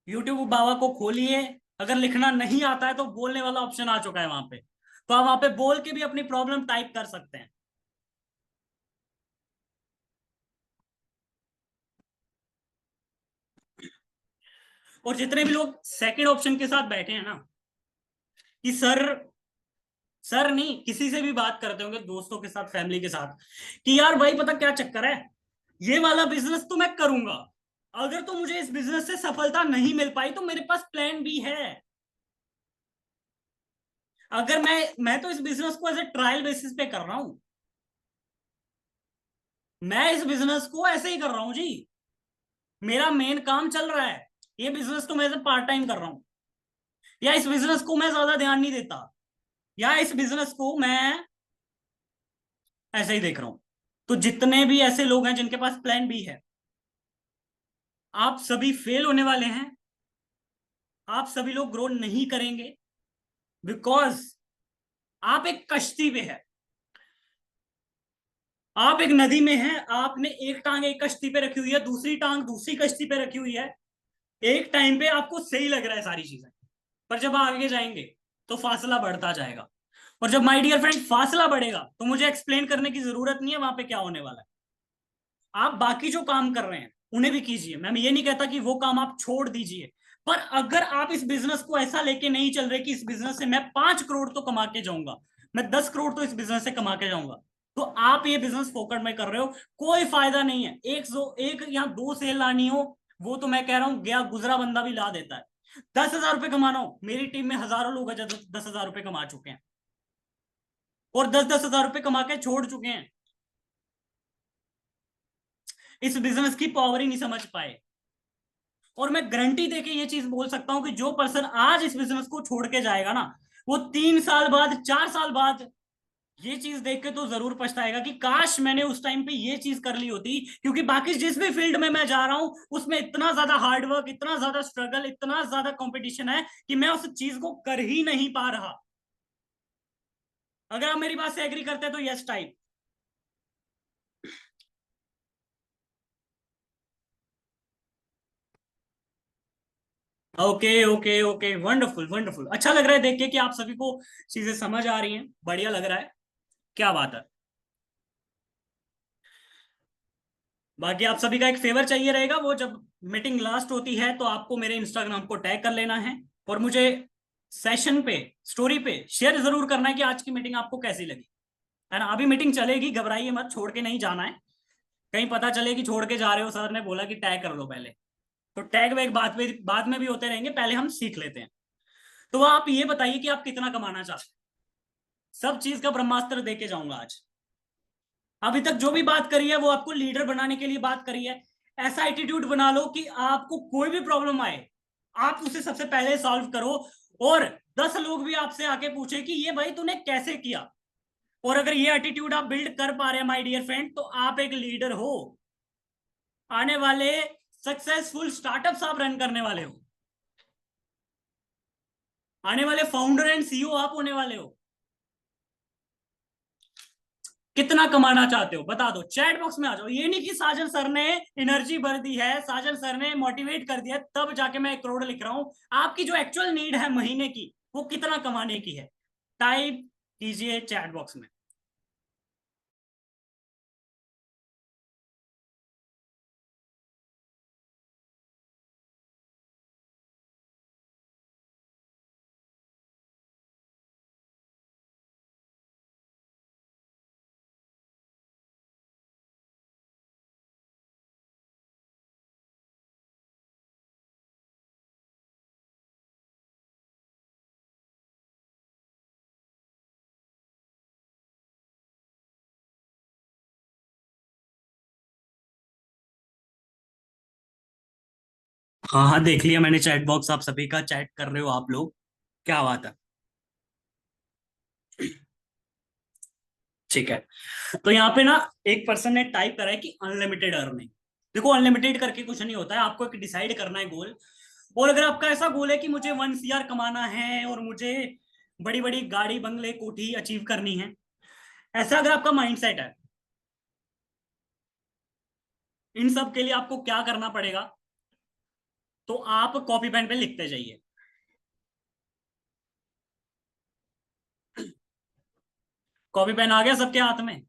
यूट्यूब बाबा को खोलिए। अगर लिखना नहीं आता है तो बोलने वाला ऑप्शन आ चुका है वहां पे, तो आप वहां पे बोल के भी अपनी प्रॉब्लम टाइप कर सकते हैं। और जितने भी लोग सेकंड ऑप्शन के साथ बैठे हैं ना, कि सर नहीं, किसी से भी बात करते होंगे, दोस्तों के साथ, फैमिली के साथ, कि यार भाई पता क्या चक्कर है, ये वाला बिजनेस तो मैं करूंगा, अगर तो मुझे इस बिजनेस से सफलता नहीं मिल पाई तो मेरे पास प्लान भी है। अगर मैं तो इस बिजनेस को एज ए ट्रायल बेसिस पे कर रहा हूं, मैं इस बिजनेस को ऐसे ही कर रहा हूं जी, मेरा मेन काम चल रहा है, ये बिजनेस तो मैं एज ए पार्ट टाइम कर रहा हूं, या इस बिजनेस को मैं ज्यादा ध्यान नहीं देता, या इस बिजनेस को मैं ऐसे ही देख रहा हूं। तो जितने भी ऐसे लोग हैं जिनके पास प्लान बी है, आप सभी फेल होने वाले हैं, आप सभी लोग ग्रो नहीं करेंगे, बिकॉज आप एक कश्ती पे है, आप एक नदी में हैं, आपने एक टांग एक कश्ती पे रखी हुई है, दूसरी टांग दूसरी कश्ती पे रखी हुई है। एक टाइम पे आपको सही लग रहा है सारी चीजें, पर जब आगे जाएंगे तो फासला बढ़ता जाएगा। और जब माय डियर फ्रेंड फासला बढ़ेगा तो मुझे एक्सप्लेन करने की जरूरत नहीं है वहां पे क्या होने वाला है। आप बाकी जो काम कर रहे हैं उन्हें भी कीजिए, मैं ये नहीं कहता कि वो काम आप छोड़ दीजिए, पर अगर आप इस बिजनेस को ऐसा लेके नहीं चल रहे कि इस बिजनेस से मैं 5 करोड़ तो कमा के जाऊंगा, मैं 10 करोड़ तो इस बिजनेस से कमा के जाऊंगा, तो आप ये बिजनेस फोकट में कर रहे हो, कोई फायदा नहीं है। एक या दो सेल लानी हो, वो तो मैं कह रहा हूं गया गुजरा बंदा भी ला देता है। 10,000 रुपए कमाना हो, मेरी टीम में हजारों लोग हैं जो 10,000 रुपए कमा चुके हैं, और 10-10 हजार रुपए कमा के छोड़ चुके हैं, इस बिजनेस की पावर ही नहीं समझ पाए। और मैं गारंटी देके ये चीज बोल सकता हूं कि जो पर्सन आज इस बिजनेस को छोड़ के जाएगा ना, वो 3 साल बाद, 4 साल बाद ये चीज देख के तो जरूर पछताएगा कि काश मैंने उस टाइम पे ये चीज कर ली होती, क्योंकि बाकी जिस भी फील्ड में मैं जा रहा हूं उसमें इतना ज्यादा हार्डवर्क, इतना ज्यादा स्ट्रगल, इतना ज्यादा कंपटीशन है कि मैं उस चीज को कर ही नहीं पा रहा। अगर आप मेरी बात से एग्री करते हैं तो yes type. Okay okay okay, wonderful wonderful, अच्छा लग रहा है देख के कि आप सभी को चीजें समझ आ रही हैं, बढ़िया लग रहा है, क्या बात है। बाकी आप सभी का एक फेवर चाहिए रहेगा, वो जब मीटिंग लास्ट होती है तो आपको मेरे इंस्टाग्राम को टैग कर लेना है, और मुझे सेशन पे, स्टोरी पे शेयर जरूर करना है कि आज की मीटिंग आपको कैसी लगी, है ना। अभी मीटिंग चलेगी, घबराइए मत, छोड़ के नहीं जाना है, कहीं पता चले कि छोड़ के जा रहे हो, सर ने बोला कि टैग कर लो पहले, तो टैग वैग बाद में भी होते रहेंगे, पहले हम सीख लेते हैं। तो आप ये बताइए कि आप कितना कमाना चाहते हैं, सब चीज का ब्रह्मास्त्र दे के जाऊंगा आज। अभी तक जो भी बात करी है वो आपको लीडर बनाने के लिए बात करी है। ऐसा एटीट्यूड बना लो कि आपको कोई भी प्रॉब्लम आए, आप उसे सबसे पहले सॉल्व करो, और 10 लोग भी आपसे आके पूछे कि ये भाई तूने कैसे किया। और अगर ये एटीट्यूड आप बिल्ड कर पा रहे हैं माय डियर फ्रेंड, तो आप एक लीडर हो, आने वाले सक्सेसफुल स्टार्टअप्स आप रन करने वाले हो, आने वाले फाउंडर एंड सीईओ आप होने वाले हो। कितना कमाना चाहते हो बता दो, चैट बॉक्स में आ जाओ। ये नहीं कि साजन सर ने एनर्जी भर दी है, साजन सर ने मोटिवेट कर दिया तब जाके मैं 1 करोड़ लिख रहा हूं। आपकी जो एक्चुअल नीड है महीने की, वो कितना कमाने की है, टाइप कीजिए चैट बॉक्स में। हाँ हाँ, देख लिया मैंने चैट बॉक्स, आप सभी का चैट कर रहे हो आप लोग, क्या बात है। ठीक है, तो यहाँ पे ना एक पर्सन ने टाइप करा है कि अनलिमिटेड अर्निंग। देखो अनलिमिटेड करके कुछ नहीं होता है, आपको एक डिसाइड करना है गोल। और अगर आपका ऐसा गोल है कि मुझे 1 CR कमाना है और मुझे बड़ी बड़ी गाड़ी बंगले कोठी अचीव करनी है, ऐसा अगर आपका माइंडसेट है, इन सब के लिए आपको क्या करना पड़ेगा, तो आप कॉपी पेन पे लिखते जाइए। कॉपी पेन आ गया सबके हाथ में।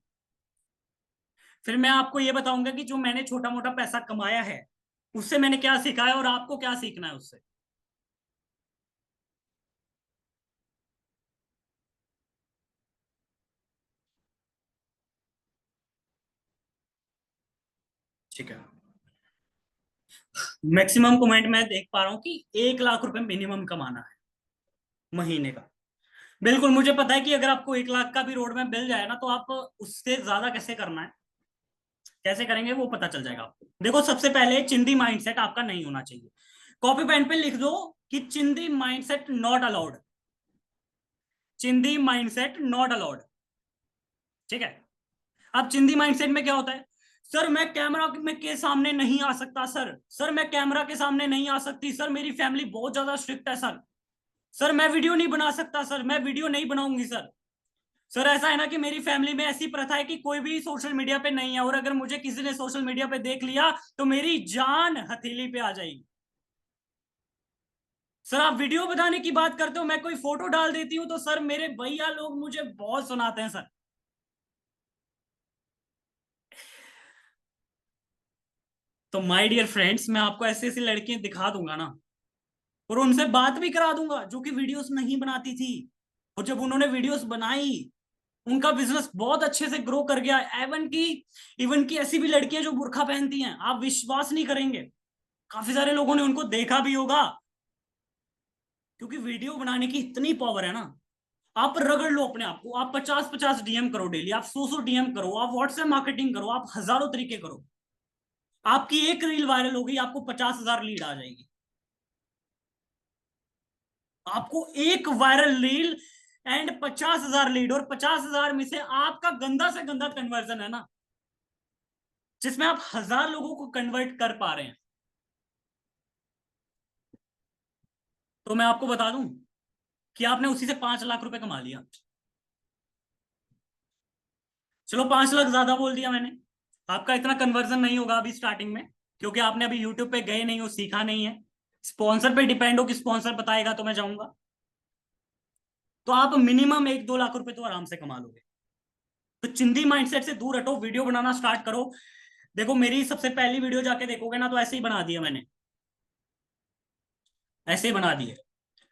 फिर मैं आपको ये बताऊंगा कि जो मैंने छोटा मोटा पैसा कमाया है, उससे मैंने क्या सीखा है और आपको क्या सीखना है उससे। ठीक है, मैक्सिमम कमेंट मैं देख पा रहा हूँ कि 1 लाख रुपए मिनिमम कमाना है महीने का। बिल्कुल, मुझे पता है कि अगर आपको 1 लाख का भी रोड में मिल जाए ना, तो आप उससे ज्यादा कैसे करना है, कैसे करेंगे वो पता चल जाएगा आपको। देखो सबसे पहले चिंदी माइंडसेट आपका नहीं होना चाहिए। कॉपी पेन पे लिख दो कि चिंदी माइंडसेट नॉट अलाउड, चिंदी माइंडसेट नॉट अलाउड। ठीक है। अब चिंदी माइंडसेट में क्या होता है, सर मैं कैमरा में के सामने नहीं आ सकता, सर मैं कैमरा के सामने नहीं आ सकती, सर मेरी फैमिली बहुत ज्यादा स्ट्रिक्ट है, सर मैं वीडियो नहीं बना सकता, सर मैं वीडियो नहीं बनाऊंगी, सर ऐसा है ना कि मेरी फैमिली में ऐसी प्रथा है कि कोई भी सोशल मीडिया पे नहीं है, और अगर मुझे किसी ने सोशल मीडिया पे देख लिया तो मेरी जान हथेली पे आ जाएगी। सर आप वीडियो बनाने की बात करते हो, मैं कोई फोटो डाल देती हूँ तो सर मेरे भैया लोग मुझे बहुत सुनाते हैं, सर। तो माय डियर फ्रेंड्स, मैं आपको ऐसी ऐसी लड़कियां दिखा दूंगा ना, और उनसे बात भी करा दूंगा जो कि वीडियोस नहीं बनाती थी, और जब उन्होंने वीडियोस बनाई उनका बिजनेस बहुत अच्छे से ग्रो कर गया। इवन की ऐसी भी लड़कियां जो बुर्का पहनती हैं, आप विश्वास नहीं करेंगे, काफी सारे लोगों ने उनको देखा भी होगा, क्योंकि वीडियो बनाने की इतनी पावर है ना। आप रगड़ लो अपने आप को, आप 50-50 डीएम करो डेली, आप 100 डीएम करो, आप व्हाट्सएप मार्केटिंग करो, आप हजारों तरीके करो। आपकी एक रील वायरल होगी, आपको 50,000 लीड आ जाएगी। आपको एक वायरल रील एंड 50,000 लीड, और 50,000 में से आपका गंदा से गंदा कन्वर्जन है ना, जिसमें आप 1,000 लोगों को कन्वर्ट कर पा रहे हैं, तो मैं आपको बता दूं कि आपने उसी से 5 लाख रुपए कमा लिया। चलो 5 लाख ज्यादा बोल दिया मैंने, आपका इतना कन्वर्जन नहीं होगा अभी स्टार्टिंग में, क्योंकि आपने अभी यूट्यूब पे गए नहीं हो, सीखा नहीं है। स्पॉन्सर पे डिपेंड हो कि स्पॉन्सर बताएगा तो मैं जाऊंगा। तो आप मिनिमम 1-2 लाख रुपए तो आराम से कमा लोगे। तो चिंदी माइंडसेट से दूर हटो, वीडियो बनाना स्टार्ट करो। देखो मेरी सबसे पहली वीडियो जाके देखोगे ना, तो ऐसे ही बना दिया मैंने, ऐसे ही बना दिए।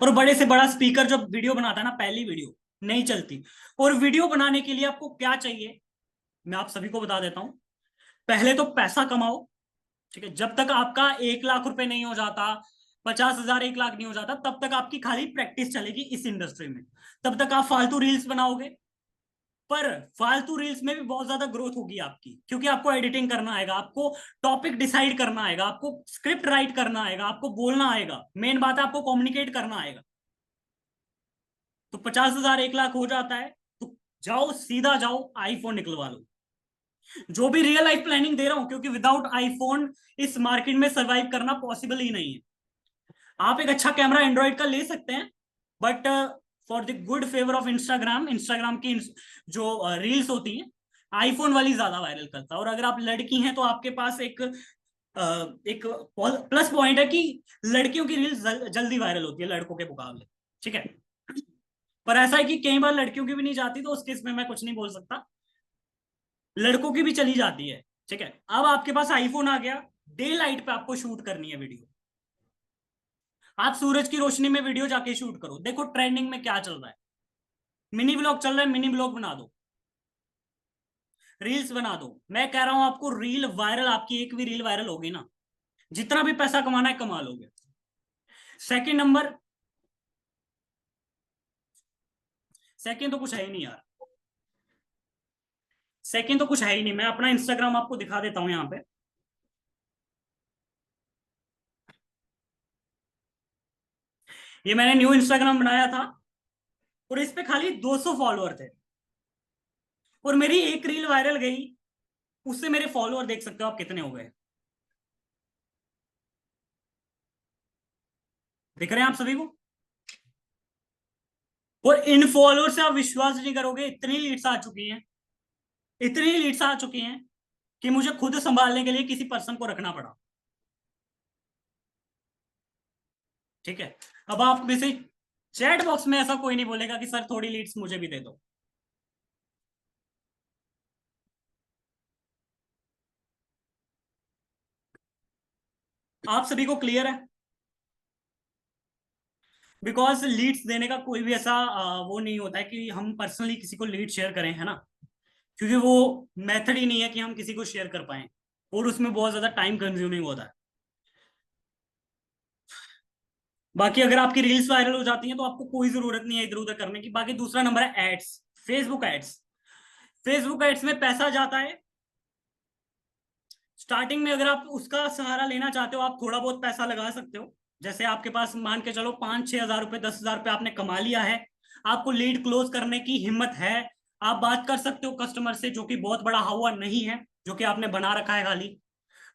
और बड़े से बड़ा स्पीकर जो वीडियो बनाता है ना, पहली वीडियो नहीं चलती। और वीडियो बनाने के लिए आपको क्या चाहिए, मैं आप सभी को बता देता हूं। पहले तो पैसा कमाओ, ठीक है। जब तक आपका 1 लाख रुपए नहीं हो जाता, 50,000, 1 लाख नहीं हो जाता, तब तक आपकी खाली प्रैक्टिस चलेगी इस इंडस्ट्री में। तब तक आप फालतू रील्स बनाओगे। पर फालतू रील्स में भी बहुत ज्यादा ग्रोथ होगी आपकी, क्योंकि आपको एडिटिंग करना आएगा, आपको टॉपिक डिसाइड करना आएगा, आपको स्क्रिप्ट राइट करना आएगा, आपको बोलना आएगा, मेन बात है आपको कम्युनिकेट करना आएगा। तो 50,000, 1 लाख हो जाता है, तो जाओ सीधा जाओ आईफोन निकलवा लो। जो भी रियल लाइफ प्लानिंग दे रहा हूं, क्योंकि विदाउट आईफोन इस मार्केट में सरवाइव करना पॉसिबल ही नहीं है। आप एक अच्छा कैमरा एंड्रॉइड का ले सकते हैं, but for the good favour of Instagram, Instagram की जो रील्स होती हैं, आईफोन वाली ज्यादा वायरल करता है। और अगर आप लड़की हैं तो आपके पास एक प्लस पॉइंट है कि लड़कियों की रील्स जल्दी वायरल होती है लड़कों के मुकाबले, ठीक है। पर ऐसा है कि कई बार लड़कियों की भी नहीं जाती, तो उस केस में मैं कुछ नहीं बोल सकता, लड़कों की भी चली जाती है, ठीक है। अब आपके पास आईफोन आ गया, डे लाइट पे आपको शूट करनी है वीडियो। आप सूरज की रोशनी में वीडियो जाके शूट करो। देखो ट्रेंडिंग में क्या चल रहा है, मिनी ब्लॉग चल रहा है, मिनी ब्लॉग बना दो, रील्स बना दो। मैं कह रहा हूं आपको, रील वायरल, आपकी एक भी रील वायरल होगी ना, जितना भी पैसा कमाना है कमा लोगे। सेकंड नंबर, सेकंड तो कुछ है ही नहीं यार, सेकंड तो कुछ है ही नहीं। मैं अपना इंस्टाग्राम आपको दिखा देता हूं यहाँ पे। ये मैंने न्यू इंस्टाग्राम बनाया था, और इस पे खाली 200 फॉलोअर थे, और मेरी एक रील वायरल गई, उससे मेरे फॉलोअर देख सकते हो आप कितने हो गए। दिख रहे हैं आप सभी को। और इन फॉलोअर से आप विश्वास नहीं करोगे, इतनी लीड्स आ चुकी हैं, इतनी लीड्स आ चुकी हैं कि मुझे खुद संभालने के लिए किसी पर्सन को रखना पड़ा, ठीक है। अब आप में से चैट बॉक्स में ऐसा कोई नहीं बोलेगा कि सर थोड़ी लीड्स मुझे भी दे दो। आप सभी को क्लियर है। बिकॉज लीड्स देने का कोई भी ऐसा वो नहीं होता है कि हम पर्सनली किसी को लीड शेयर करें, है ना। क्योंकि वो मेथड ही नहीं है कि हम किसी को शेयर कर पाए, और उसमें बहुत ज्यादा टाइम कंज्यूमिंग होता है। बाकी अगर आपकी रील्स वायरल हो जाती हैं तो आपको कोई जरूरत नहीं है इधर उधर करने की। बाकी दूसरा नंबर है ads, Facebook ads. Facebook ads में पैसा जाता है स्टार्टिंग में। अगर आप उसका सहारा लेना चाहते हो, आप थोड़ा बहुत पैसा लगा सकते हो। जैसे आपके पास मान के चलो 5-6 हज़ार रुपए, 10 हज़ार रुपए आपने कमा लिया है, आपको लीड क्लोज करने की हिम्मत है, आप बात कर सकते हो कस्टमर से, जो कि बहुत बड़ा हावा नहीं है, जो कि आपने बना रखा है खाली।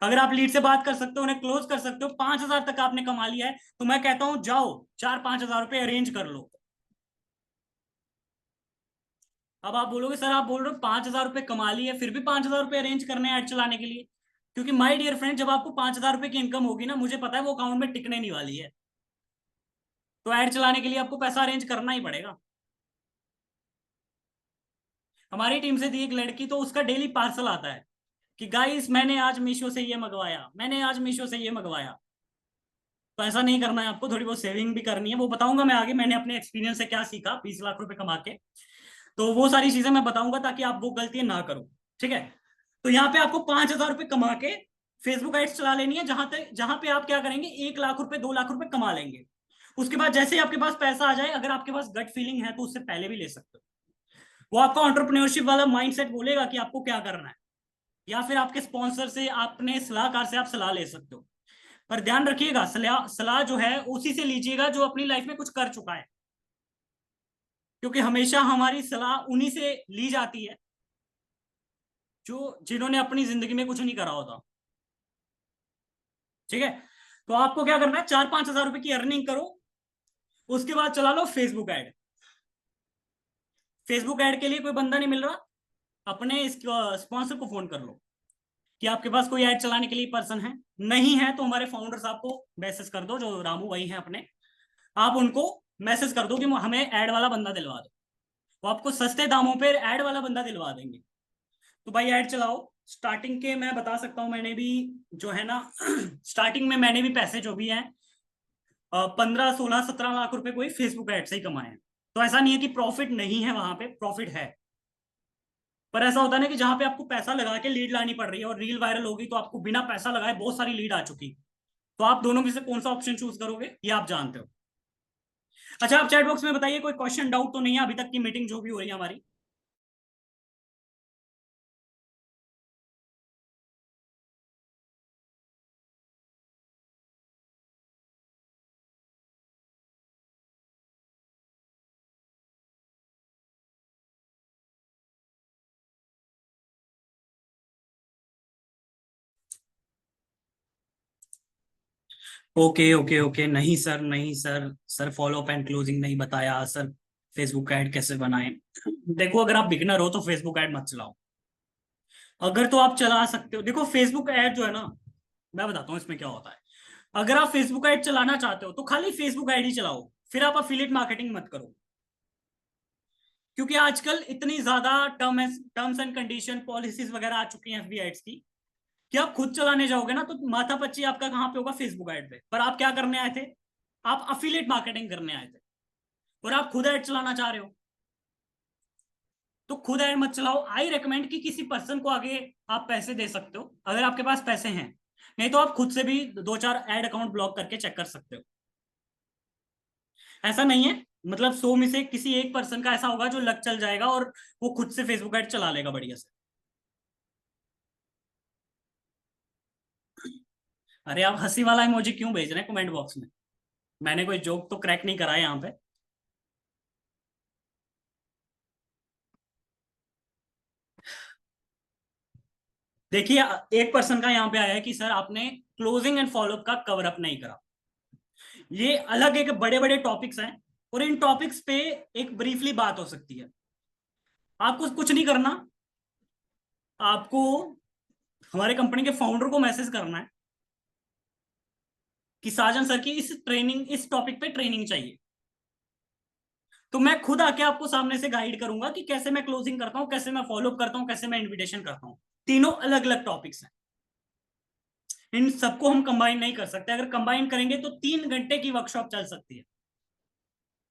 अगर आप लीड से बात कर सकते हो, उन्हें क्लोज कर सकते हो, 5 हज़ार तक आपने कमा लिया है, तो मैं कहता हूं जाओ 4-5 हज़ार रुपए अरेंज कर लो। अब आप बोलोगे सर, आप बोल रहे हो 5 हज़ार रुपए कमा लिए, फिर भी 5 हज़ार रुपए अरेंज करने हैं ऐड चलाने के लिए। क्योंकि माय डियर फ्रेंड, जब आपको 5 हज़ार रुपए की इनकम होगी ना, मुझे पता है वो अकाउंट में टिकने नहीं वाली है। तो ऐड चलाने के लिए आपको पैसा अरेंज करना ही पड़ेगा। हमारी टीम से थी एक लड़की, तो उसका डेली पार्सल आता है कि गाइस मैंने आज मीशो से ये मंगवाया, मैंने आज मीशो से ये मंगवाया। तो ऐसा नहीं करना है आपको, थोड़ी बहुत सेविंग भी करनी है, वो बताऊंगा मैं आगे, मैंने अपने एक्सपीरियंस से क्या सीखा 20 लाख रुपए कमा के। तो वो सारी चीजें मैं बताऊंगा ताकि आप वो गलतियां ना करो, ठीक है। तो यहाँ पे आपको 5 हज़ार रुपए कमा के फेसबुक एड्स चला लेनी है, जहां पे आप क्या करेंगे, 1 लाख रुपए, 2 लाख रुपए कमा लेंगे। उसके बाद जैसे ही आपके पास पैसा आ जाए, अगर आपके पास गट फीलिंग है तो उससे पहले भी ले सकते हो। वो आपका एंटरप्रेन्योरशिप वाला माइंडसेट बोलेगा कि आपको क्या करना है, या फिर आपके स्पॉन्सर से, अपने सलाहकार से आप सलाह ले सकते हो। पर ध्यान रखिएगा, सलाह सलाह जो है उसी से लीजिएगा जो अपनी लाइफ में कुछ कर चुका है, क्योंकि हमेशा हमारी सलाह उन्हीं से ली जाती है जो जिन्होंने अपनी जिंदगी में कुछ नहीं करा होता, ठीक है। तो आपको क्या करना है, 4-5 हज़ार रुपए की अर्निंग करो, उसके बाद चला लो फेसबुक ऐड। फेसबुक ऐड के लिए कोई बंदा नहीं मिल रहा, अपने स्पॉन्सर को फोन कर लो, कि आपके पास कोई ऐड चलाने के लिए पर्सन है? नहीं है तो हमारे फाउंडर साहब को मैसेज कर दो, जो रामू भाई हैं अपने, आप उनको मैसेज कर दो कि हमें ऐड वाला बंदा दिलवा दो, वो आपको सस्ते दामों पे ऐड वाला बंदा दिलवा देंगे। तो भाई ऐड चलाओ। स्टार्टिंग के मैं बता सकता हूँ, मैंने भी जो है ना स्टार्टिंग में मैंने भी पैसे जो भी हैं 15 16 17 लाख रुपए कोई फेसबुक ऐड से ही कमाए हैं। तो ऐसा नहीं है कि प्रॉफिट नहीं है, वहां पे प्रॉफिट है। पर ऐसा होता है ना कि जहां पे आपको पैसा लगा के लीड लानी पड़ रही है और रील वायरल होगी, तो आपको बिना पैसा लगाए बहुत सारी लीड आ चुकी, तो आप दोनों में से कौन सा ऑप्शन चूज करोगे, ये आप जानते हो। अच्छा, आप चैट बॉक्स में बताइए कोई क्वेश्चन डाउट तो नहीं है अभी तक की मीटिंग जो भी हो रही है हमारी। ओके ओके ओके, नहीं सर, नहीं sir, sir follow up and closing नहीं बताया सर, फेसबुक ऐड कैसे बनाएं? देखो, अगर आप बिगनर हो तो फेसबुक ऐड मत चलाओ। अगर तो आप चला सकते हो, देखो फेसबुक ऐड जो है ना, मैं बताता हूँ इसमें क्या होता है। अगर आप फेसबुक ऐड चलाना चाहते हो तो खाली फेसबुक ऐड ही चलाओ, फिर आप अफिलिएट मार्केटिंग मत करो। क्योंकि आजकल इतनी ज्यादा टर्म्स एंड कंडीशन पॉलिसीज वगैरह आ चुकी हैं एफबी एड्स की, कि आप खुद चलाने जाओगे ना तो माथा पच्ची आपका कहाँ पे होगा, फेसबुक ऐड पे। पर आप क्या करने आए थे? आप अफिलिएट मार्केटिंग करने आए थे, और आप खुद ऐड चलाना चाह रहे हो, तो खुद ऐड मत चलाओ। आई रेकमेंड कि किसी पर्सन को आगे आप पैसे दे सकते हो अगर आपके पास पैसे हैं, नहीं तो आप खुद से भी दो चार ऐड अकाउंट ब्लॉक करके चेक कर सकते हो। ऐसा नहीं है, मतलब 100 में से किसी एक पर्सन का ऐसा होगा जो लक चल जाएगा और वो खुद से फेसबुक ऐड चला लेगा बढ़िया से। अरे आप हंसी वाला इमोजी क्यों भेज रहे हैं कमेंट बॉक्स में? मैंने कोई जोक तो क्रैक नहीं करा है यहाँ पे। देखिए, एक पर्सन का यहाँ पे आया है कि सर आपने क्लोजिंग एंड फॉलोअप का कवर अप नहीं करा। ये अलग एक बड़े बड़े टॉपिक्स हैं, और इन टॉपिक्स पे एक ब्रीफली बात हो सकती है। आपको कुछ नहीं करना, आपको हमारे कंपनी के फाउंडर को मैसेज करना है कि साजन सर की इस टॉपिक पे ट्रेनिंग चाहिए। तो मैं खुद आके आपको सामने से गाइड करूंगा कि कैसे मैं क्लोजिंग करता हूँ, कैसे मैं फॉलोअप करता हूँ, कैसे मैं इन्विटेशन करता हूँ। तीनों अलग अलग टॉपिक्स हैं, इन सबको हम कंबाइन नहीं कर सकते। अगर कंबाइन करेंगे तो 3 घंटे की वर्कशॉप चल सकती है।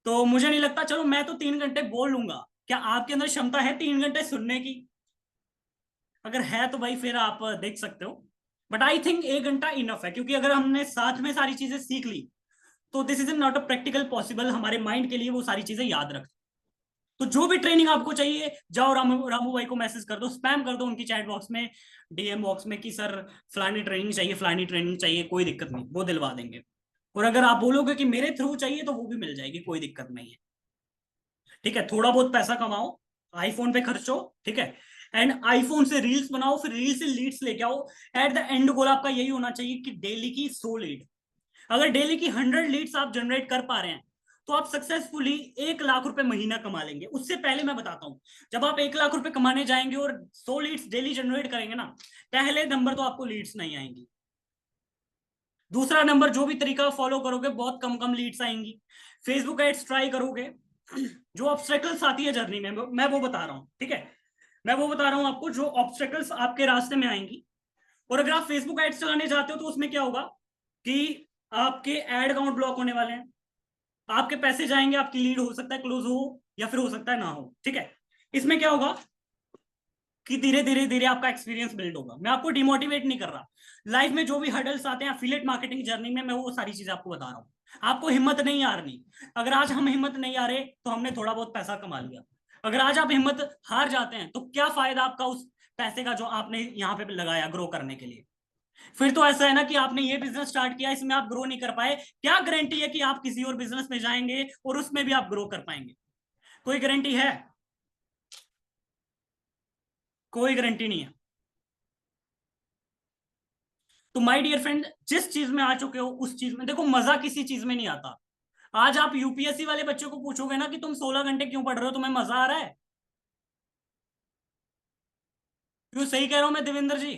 तो मुझे नहीं लगता, चलो मैं तो 3 घंटे बोल लूंगा, क्या आपके अंदर क्षमता है 3 घंटे सुनने की? अगर है तो भाई फिर आप देख सकते हो। बट आई थिंक 1 घंटा इनफ है, क्योंकि अगर हमने साथ में सारी चीजें सीख ली तो this is not a practical possible हमारे माइंड के लिए वो सारी चीजें याद रख। तो जो भी ट्रेनिंग आपको चाहिए, जाओ रामू रामू भाई को मैसेज कर दो, स्पैम कर दो उनकी चैट बॉक्स में, डीएम बॉक्स में, कि सर फलानी ट्रेनिंग चाहिए, फलानी ट्रेनिंग चाहिए, कोई दिक्कत नहीं, वो दिलवा देंगे। और अगर आप बोलोगे कि मेरे थ्रू चाहिए तो वो भी मिल जाएगी, कोई दिक्कत नहीं है। ठीक है, थोड़ा बहुत पैसा कमाओ, आईफोन पे खर्चो, ठीक है, एंड आईफोन से रील्स बनाओ, फिर रील से लीड्स लेके आओ। एट द एंड गोल आपका यही होना चाहिए कि डेली की 100 लीड। अगर डेली की 100 लीड्स आप जनरेट कर पा रहे हैं तो आप सक्सेसफुली 1 लाख रुपए महीना कमा लेंगे। उससे पहले मैं बताता हूं, जब आप 1 लाख रुपए कमाने जाएंगे और 100 लीड्स डेली जनरेट करेंगे ना, पहले नंबर तो आपको लीड्स नहीं आएंगी। दूसरा नंबर, जो भी तरीका फॉलो करोगे बहुत कम कम लीड्स आएंगी। फेसबुक एड्स ट्राई करोगे, जो ऑब्स्टेकल्स आती है जर्नी में मैं वो बता रहा हूँ, ठीक है, मैं वो बता रहा हूँ आपको जो ऑब्स्टेकल्स आपके रास्ते में आएंगी। और अगर आप फेसबुक एड्स चलाने जाते हो तो उसमें क्या होगा कि आपके एड अकाउंट ब्लॉक होने वाले हैं, आपके पैसे जाएंगे, आपकी लीड हो सकता है क्लोज हो या फिर हो सकता है ना हो, ठीक है। इसमें क्या होगा कि धीरे धीरे धीरे आपका एक्सपीरियंस बिल्ड होगा। मैं आपको डिमोटिवेट नहीं कर रहा, लाइफ में जो भी हर्डल्स आते हैं एफिलिएट मार्केटिंग जर्नी में, मैं वो सारी चीजें आपको बता रहा हूँ। आपको हिम्मत नहीं हारनी। अगर आज हम हिम्मत नहीं हारे तो हमने थोड़ा बहुत पैसा कमा लिया। अगर आज आप हिम्मत हार जाते हैं तो क्या फायदा आपका उस पैसे का जो आपने यहाँ पे लगाया ग्रो करने के लिए? फिर तो ऐसा है ना कि आपने ये बिजनेस स्टार्ट किया, इसमें आप ग्रो नहीं कर पाए, क्या गारंटी है कि आप किसी और बिजनेस में जाएंगे और उसमें भी आप ग्रो कर पाएंगे? कोई गारंटी है? कोई गारंटी नहीं है। तो माय डियर फ्रेंड, जिस चीज में आ चुके हो उस चीज में देखो, मजा किसी चीज में नहीं आता। आज आप यूपीएससी वाले बच्चों को पूछोगे ना कि तुम 16 घंटे क्यों पढ़ रहे हो, तुम्हें मजा आ रहा है? क्यों, सही कह रहा हूं मैं देवेंद्र जी?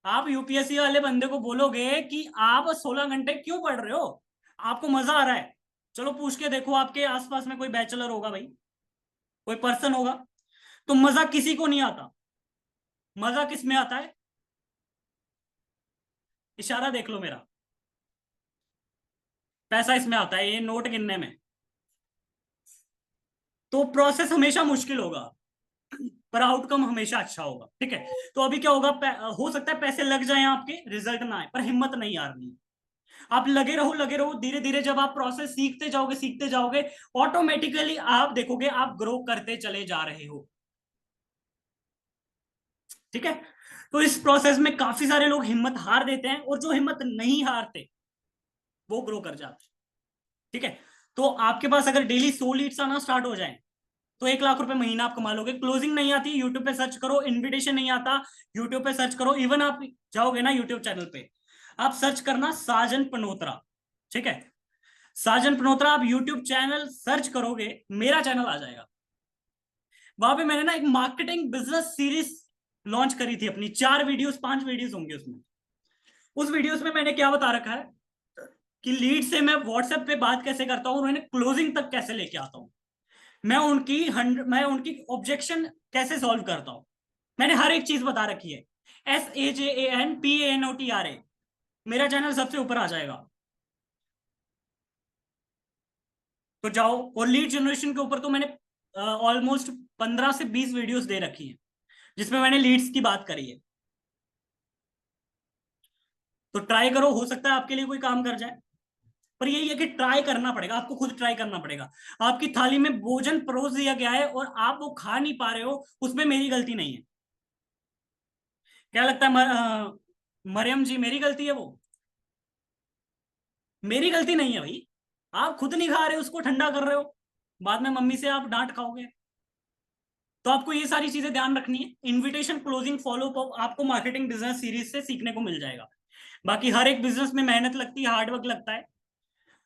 आप यूपीएससी वाले बंदे को बोलोगे कि आप 16 घंटे क्यों पढ़ रहे हो, आपको मजा आ रहा है, चलो पूछ के देखो आपके आसपास में कोई बैचलर होगा भाई, कोई पर्सन होगा, तो मजा किसी को नहीं आता। मजा किस में आता है? इशारा देख लो मेरा। पैसा इसमें आता है, ये नोट गिनने में। तो प्रोसेस हमेशा मुश्किल होगा, पर आउटकम हमेशा अच्छा होगा। ठीक है, तो अभी क्या होगा, हो सकता है पैसे लग जाएं आपके, रिजल्ट ना आए, पर हिम्मत नहीं हारनी। आप लगे रहो लगे रहो, धीरे धीरे जब आप प्रोसेस सीखते जाओगे, ऑटोमेटिकली आप देखोगे आप ग्रो करते चले जा रहे हो। ठीक है, तो इस प्रोसेस में काफी सारे लोग हिम्मत हार देते हैं, और जो हिम्मत नहीं हारते वो ग्रो कर जाते हैं। ठीक है, तो आपके पास अगर डेली 100 लीड्स आना स्टार्ट हो जाए, तो 1 लाख रुपए महीना आप कमा लोगे। क्लोजिंग नहीं आती, यूट्यूब पे सर्च करो। इनविटेशन नहीं आता, यूट्यूब पे सर्च करो। इवन आप जाओगे ना यूट्यूब चैनल पे, आप सर्च करना साजन पनोत्रा। ठीक है, साजन पनोत्रा आप यूट्यूब चैनल सर्च करोगे, मेरा चैनल आ जाएगा। वहां पे मैंने ना एक मार्केटिंग बिजनेस सीरीज लॉन्च करी थी अपनी, 4 वीडियोस 5 वीडियोस होंगे उसमें। उस वीडियोस में मैंने क्या बता रखा है कि लीड से मैं व्हाट्सएप पे बात कैसे करता हूँ और उन्हें क्लोजिंग तक कैसे लेके आता हूँ। मैं उनकी ऑब्जेक्शन कैसे सॉल्व करता हूँ, मैंने हर एक चीज बता रखी है। SAJANPANOTRA, मेरा चैनल सबसे ऊपर आ जाएगा। तो जाओ, और लीड जनरेशन के ऊपर तो मैंने ऑलमोस्ट 15 से 20 वीडियोस दे रखी है, जिसमें मैंने लीड्स की बात करी है। तो ट्राई करो, हो सकता है आपके लिए कोई काम कर जाए। पर यही है कि ट्राई करना पड़ेगा, आपको खुद ट्राई करना पड़ेगा। आपकी थाली में भोजन परोस दिया गया है और आप वो खा नहीं पा रहे हो, उसमें मेरी गलती नहीं है। क्या लगता है मरियम जी, मेरी गलती है वो? मेरी गलती नहीं है भाई। आप खुद नहीं खा रहे हो, उसको ठंडा कर रहे हो, बाद में मम्मी से आप डांट खाओगे। तो आपको ये सारी चीजें ध्यान रखनी है। इनविटेशन, क्लोजिंग, फॉलो अप आपको मार्केटिंग बिजनेस सीरीज से सीखने को मिल जाएगा। बाकी हर एक बिजनेस में मेहनत लगती है, हार्डवर्क लगता है।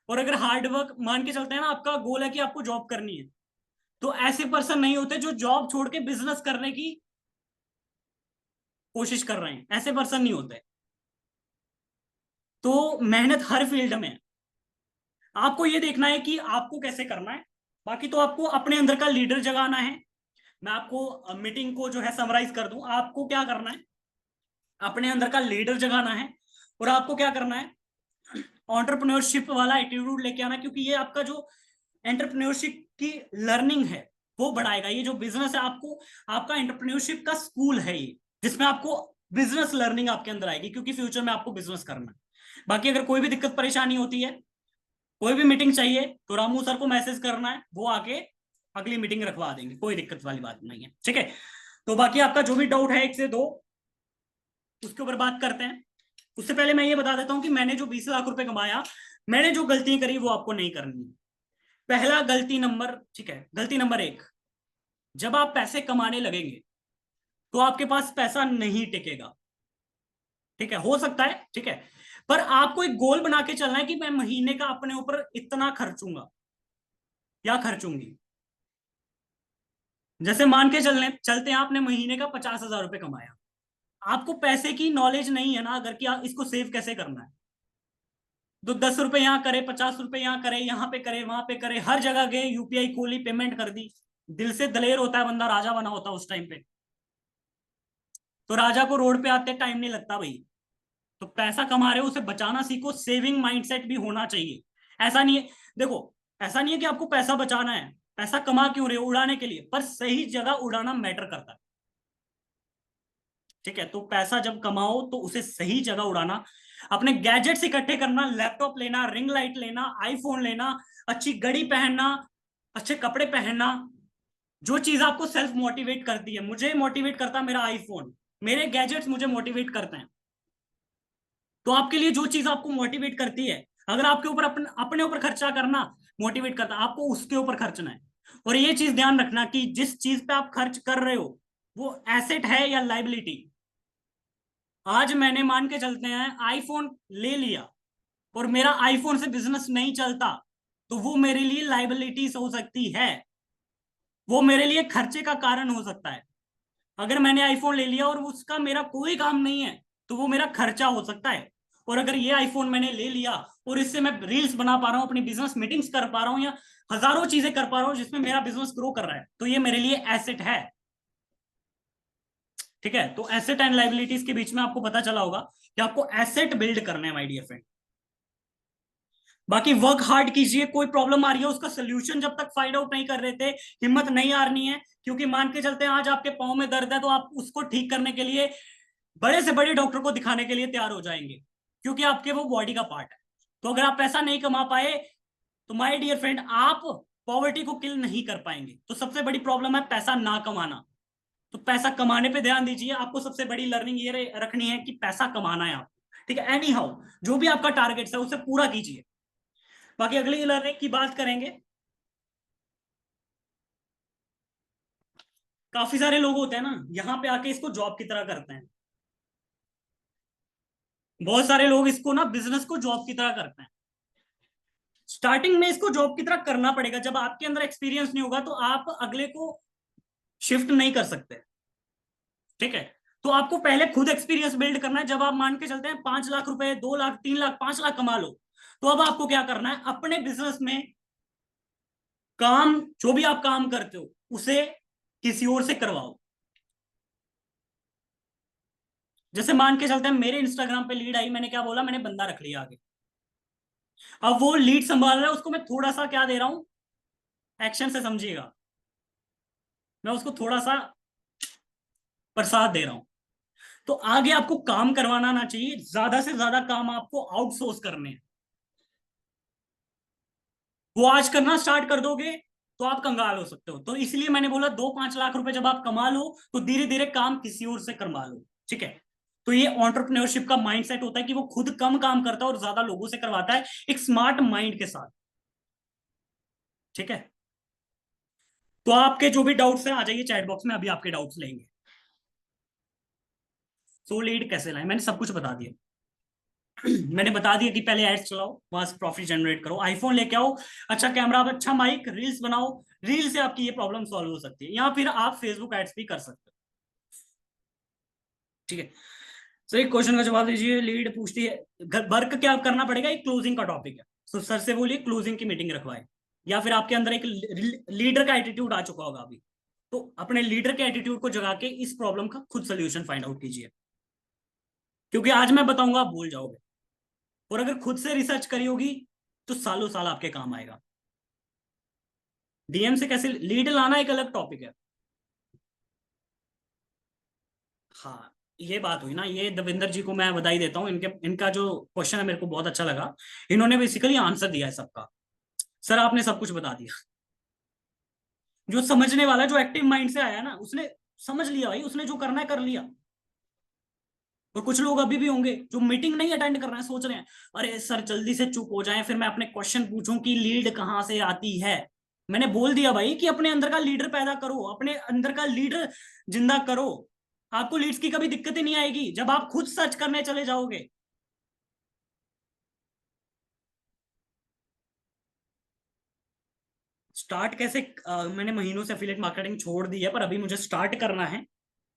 और अगर हार्डवर्क मान के चलते हैं ना, आपका गोल है कि आपको जॉब करनी है, तो ऐसे पर्सन नहीं होते जो जॉब छोड़ के बिजनेस करने की कोशिश कर रहे हैं, ऐसे पर्सन नहीं होते। तो मेहनत हर फील्ड में है, आपको ये देखना है कि आपको कैसे करना है। बाकी तो आपको अपने अंदर का लीडर जगाना है। मैं आपको मीटिंग को जो है समराइज कर दूं, आपको क्या करना है, अपने अंदर का लीडर जगाना है। और आपको क्या करना है, एंटरप्रेन्योरशिप वाला एटीट्यूड लेके आना, क्योंकि ये आपका जो एंटरप्रेन्योरशिप की लर्निंग है वो बढ़ाएगा। ये जो बिजनेस है, आपको आपका एंटरप्रेन्योरशिप का स्कूल है ये, जिसमें आपको बिजनेस लर्निंग आपके अंदर आएगी, क्योंकि फ्यूचर में आपको बिजनेस करना है। बाकी अगर कोई भी दिक्कत परेशानी होती है, कोई भी मीटिंग चाहिए, तो रामू सर को मैसेज करना है, वो आके अगली मीटिंग रखवा देंगे, कोई दिक्कत वाली बात नहीं है। ठीक है, तो बाकी आपका जो भी डाउट है 1 से 2, उसके ऊपर बात करते हैं। उससे पहले मैं ये बता देता हूं कि मैंने जो 20 लाख रुपए कमाया, मैंने जो गलती करी वो आपको नहीं करनी है। पहला गलती नंबर, ठीक है, गलती नंबर 1, जब आप पैसे कमाने लगेंगे तो आपके पास पैसा नहीं टिकेगा। ठीक है, हो सकता है, ठीक है, पर आपको एक गोल बना के चलना है कि मैं महीने का अपने ऊपर इतना खर्चूंगा या खर्चूंगी। जैसे मान के चलते हैं, आपने महीने का 50,000 रुपए कमाया, आपको पैसे की नॉलेज नहीं है ना, अगर कि आप इसको सेव कैसे करना है। तो 10 रुपए यहाँ करे, 50 रुपए यहाँ करे, यहाँ पे करे, वहां पे करे, हर जगह गए, यूपीआई खोली, पेमेंट कर दी। दिल से दलेर होता है बंदा, राजा बना होता है उस टाइम पे। तो राजा को रोड पे आते टाइम नहीं लगता भाई। तो पैसा कमा रहे हो, उसे बचाना सीखो, सेविंग माइंडसेट भी होना चाहिए। ऐसा नहीं है, देखो, ऐसा नहीं है कि आपको पैसा बचाना है, पैसा कमा क्यों रहे हो, उड़ाने के लिए, पर सही जगह उड़ाना मैटर करता है। ठीक है, तो पैसा जब कमाओ तो उसे सही जगह उड़ाना। अपने गैजेट्स इकट्ठे करना, लैपटॉप लेना, रिंग लाइट लेना, आईफोन लेना, अच्छी घड़ी पहनना, अच्छे कपड़े पहनना। जो चीज आपको सेल्फ मोटिवेट करती है, मुझे मोटिवेट करता है मेरा आईफोन, मेरे गैजेट्स मुझे मोटिवेट करते हैं। तो आपके लिए जो चीज आपको मोटिवेट करती है, अगर आपके ऊपर अपने ऊपर खर्चा करना मोटिवेट करता है, आपको उसके ऊपर खर्चना है। और ये चीज ध्यान रखना कि जिस चीज पे आप खर्च कर रहे हो वो एसेट है या लाइबिलिटी। आज मैंने मान के चलते हैं आईफोन ले लिया और मेरा आईफोन से बिजनेस नहीं चलता, तो वो मेरे लिए लाइबिलिटीज हो सकती है, वो मेरे लिए खर्चे का कारण हो सकता है। अगर मैंने आईफोन ले लिया और उसका मेरा कोई काम नहीं है, तो वो मेरा खर्चा हो सकता है। और अगर ये आईफोन मैंने ले लिया और इससे मैं रील्स बना पा रहा हूँ, अपनी बिजनेस मीटिंग्स कर पा रहा हूँ, या हजारों चीजें कर पा रहा हूँ जिसमें मेरा बिजनेस ग्रो कर रहा है, तो ये मेरे लिए एसेट है। ठीक है, तो एसेट एंड लाइबिलिटीज के बीच में आपको पता चला होगा कि आपको एसेट बिल्ड करना है माय डियर फ्रेंड। बाकी वर्क हार्ड कीजिए, कोई प्रॉब्लम आ रही है उसका सोल्यूशन जब तक फाइंड आउट नहीं कर रहे थे, हिम्मत नहीं हारनी है। क्योंकि मान के चलते हैं आज आपके पाँव में दर्द है तो आप उसको ठीक करने के लिए बड़े से बड़े डॉक्टर को दिखाने के लिए तैयार हो जाएंगे, क्योंकि आपके वो बॉडी का पार्ट है। तो अगर आप पैसा नहीं कमा पाए तो माय डियर फ्रेंड आप पॉवर्टी को किल नहीं कर पाएंगे। तो सबसे बड़ी प्रॉब्लम है पैसा ना कमाना। तो पैसा कमाने पे ध्यान दीजिए। आपको सबसे बड़ी लर्निंग ये रखनी है कि पैसा कमाना है आपको। ठीक है, एनी हाउ जो भी आपका टारगेट है उसे पूरा कीजिए। बाकी अगली लर्निंग की बात करेंगे। काफी सारे लोग होते हैं ना, यहाँ पे आके इसको जॉब की तरह करते हैं। बहुत सारे लोग इसको ना बिजनेस को जॉब की तरह करते हैं। स्टार्टिंग में इसको जॉब की तरह करना पड़ेगा। जब आपके अंदर एक्सपीरियंस नहीं होगा तो आप अगले को शिफ्ट नहीं कर सकते। ठीक है, तो आपको पहले खुद एक्सपीरियंस बिल्ड करना है। जब आप मान के चलते हैं 5 लाख रुपए, 2 लाख, 3 लाख, 5 लाख कमा लो, तो अब आपको क्या करना है, अपने बिजनेस में काम, जो भी आप काम करते हो उसे किसी और से करवाओ। जैसे मान के चलते हैं मेरे इंस्टाग्राम पे लीड आई, मैंने क्या बोला, मैंने बंदा रख लिया आगे। अब वो लीड संभाल रहा है, उसको मैं थोड़ा सा क्या दे रहा हूं, एक्शन से समझिएगा, मैं उसको थोड़ा सा प्रसाद दे रहा हूं। तो आगे आपको काम करवाना ना चाहिए, ज्यादा से ज्यादा काम आपको आउटसोर्स करने हैं। वो आज करना स्टार्ट कर दोगे तो आप कंगाल हो सकते हो। तो इसलिए मैंने बोला 2-5 लाख रुपए जब आप कमा लो तो धीरे धीरे काम किसी और से करवा लो। ठीक है, तो ये एंटरप्रेन्योरशिप का माइंडसेट होता है कि वो खुद कम काम करता है और ज्यादा लोगों से करवाता है, एक स्मार्ट माइंड के साथ। ठीक है, तो आपके जो भी डाउट्स हैं आ जाइए चैट बॉक्स में, अभी आपके डाउट्स लेंगे। सो लीड कैसे लाए, मैंने सब कुछ बता दिया। मैंने बता दिया कि पहले एड्स चलाओ, वहां से प्रॉफिट जनरेट करो, आईफोन लेके आओ, अच्छा कैमरा, अच्छा माइक, रील्स बनाओ। रील से आपकी ये प्रॉब्लम सॉल्व हो सकती है, या फिर आप फेसबुक एड्स भी कर सकते हो। ठीक है, सर एक क्वेश्चन का जवाब दीजिए। लीड पूछती है वर्क क्या करना पड़ेगा, एक क्लोजिंग का टॉपिक है, तो सर से बोलिए क्लोजिंग की मीटिंग रखवाए। या फिर आपके अंदर एक लीडर का एटीट्यूड आ चुका होगा अभी, तो अपने लीडर के एटीट्यूड को जगा के इस प्रॉब्लम का खुद सोल्यूशन फाइंड आउट कीजिए। क्योंकि आज मैं बताऊंगा आप भूल जाओगे, और अगर खुद से रिसर्च करी होगी तो सालों साल आपके काम आएगा। डीएम से कैसे लीड लाना एक अलग टॉपिक है। हाँ, ये बात हुई ना, ये दविंदर जी को मैं बधाई देता हूँ, इनके इनका जो क्वेश्चन है मेरे को बहुत अच्छा लगा। इन्होंने बेसिकली आंसर दिया है सबका। सर आपने सब कुछ बता दिया। जो समझने वाला, जो एक्टिव माइंड से आया ना, उसने समझ लिया भाई, उसने जो करना है कर लिया। और कुछ लोग अभी भी होंगे जो मीटिंग नहीं अटेंड कर रहे हैं, सोच रहे हैं अरे सर जल्दी से चुप हो जाएं, फिर मैं अपने क्वेश्चन पूछूं कि लीड कहाँ से आती है। मैंने बोल दिया भाई कि अपने अंदर का लीडर पैदा करो, अपने अंदर का लीडर जिंदा करो। आपको लीड्स की कभी दिक्कत ही नहीं आएगी जब आप खुद सर्च करने चले जाओगे। स्टार्ट कैसे, मैंने महीनों से एफिलिएट मार्केटिंग छोड़ दी है, पर अभी मुझे स्टार्ट करना है।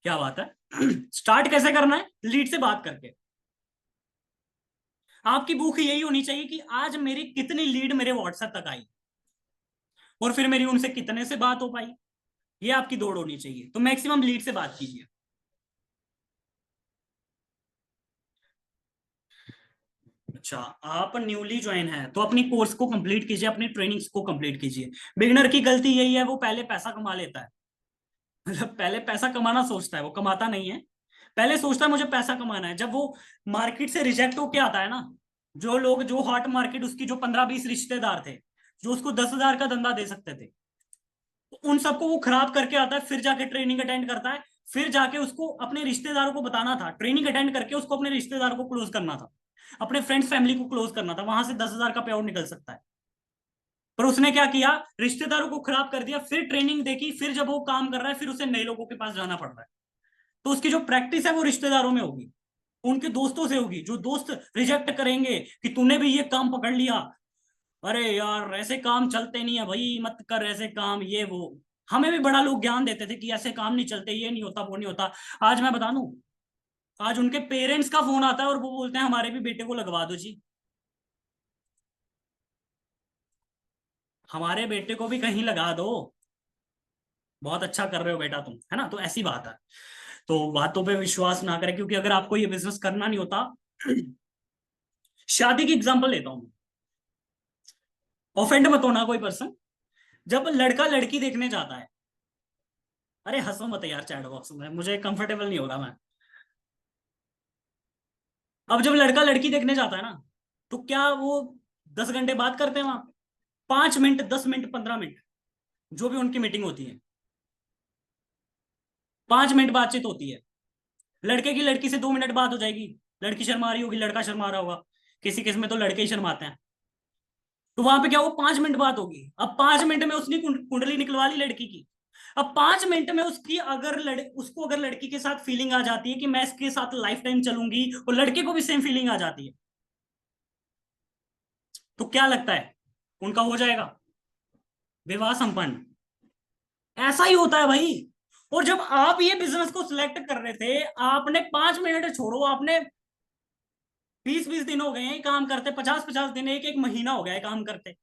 क्या बात है। स्टार्ट कैसे करना है, लीड से बात करके। आपकी भूख यही होनी चाहिए कि आज मेरी कितनी लीड मेरे व्हाट्सएप तक आई, और फिर मेरी उनसे कितने से बात हो पाई। ये आपकी दौड़ होनी चाहिए, तो मैक्सिमम लीड से बात कीजिए। अच्छा, आप न्यूली ज्वाइन है तो अपनी कोर्स को कंप्लीट कीजिए, अपनी ट्रेनिंग्स को कंप्लीट कीजिए। बिगनर की गलती यही है, वो पहले पैसा कमा लेता है। मतलब पहले पैसा कमाना सोचता है, वो कमाता नहीं है। पहले सोचता है मुझे पैसा कमाना है, जब वो मार्केट से रिजेक्ट होके आता है ना, जो लोग, जो हॉट मार्केट उसकी जो 15-20 रिश्तेदार थे जो उसको 10,000 का धंधा दे सकते थे, तो उन सबको वो खराब करके आता है, फिर जाके ट्रेनिंग अटेंड करता है। फिर जाके उसको अपने रिश्तेदारों को बताना था, ट्रेनिंग अटेंड करके उसको अपने रिश्तेदारों को क्लोज करना था, अपने फ्रेंड्स फैमिली को क्लोज करना था, वहां से 10,000 का पे आउट निकल सकता है। पर उसने क्या किया, रिश्तेदारों को खराब कर दिया, फिर ट्रेनिंग देखी, फिर जब वो काम कर रहा है फिर उसे नए लोगों के पास जाना पड़ रहा है। तो उसकी जो प्रैक्टिस है वो रिश्तेदारों में होगी, उनके दोस्तों से होगी। जो दोस्त रिजेक्ट करेंगे कि तूने भी ये काम पकड़ लिया, अरे यार ऐसे काम चलते नहीं है भाई, मत कर ऐसे काम, ये वो। हमें भी बड़ा लोग ज्ञान देते थे कि ऐसे काम नहीं चलते, ये नहीं होता, वो नहीं होता। आज मैं बता दूं, आज उनके पेरेंट्स का फोन आता है और वो बोलते हैं हमारे भी बेटे को लगवा दो जी, हमारे बेटे को भी कहीं लगा दो, बहुत अच्छा कर रहे हो बेटा तुम, है ना। तो ऐसी बात है। तो बातों पे विश्वास ना करें, क्योंकि अगर आपको ये बिजनेस करना नहीं होता, शादी की एग्जांपल लेता हूं, ऑफेंड मत होना कोई पर्सन, जब लड़का लड़की देखने जाता है, अरे हंसो मत यार चैट बॉक्स में, मुझे कंफर्टेबल नहीं हो रहा मैं। अब जब लड़का लड़की देखने जाता है ना, तो क्या वो 10 घंटे बात करते हैं वहां? 5 मिनट, 10 मिनट, 15 मिनट, जो भी उनकी मीटिंग होती है, 5 मिनट बातचीत होती है। लड़के की लड़की से 2 मिनट बात हो जाएगी, लड़की शर्मा रही होगी, लड़का शर्मा रहा होगा, किसी केस में तो लड़के ही शर्माते हैं। तो वहां पे क्या वो 5 मिनट बात होगी, अब 5 मिनट में उसने कुंडली निकलवा ली लड़की की। अब 5 मिनट में उसकी अगर उसको अगर लड़की के साथ फीलिंग आ जाती है कि मैं इसके साथ लाइफ टाइम चलूंगी, और लड़के को भी सेम फीलिंग आ जाती है, तो क्या लगता है उनका हो जाएगा विवाह संपन्न? ऐसा ही होता है भाई। और जब आप ये बिजनेस को सिलेक्ट कर रहे थे, आपने 5 मिनट छोड़ो, आपने 20-20 दिन हो गए हैं काम करते, 50-50 दिन, एक एक महीना हो गया है काम करते।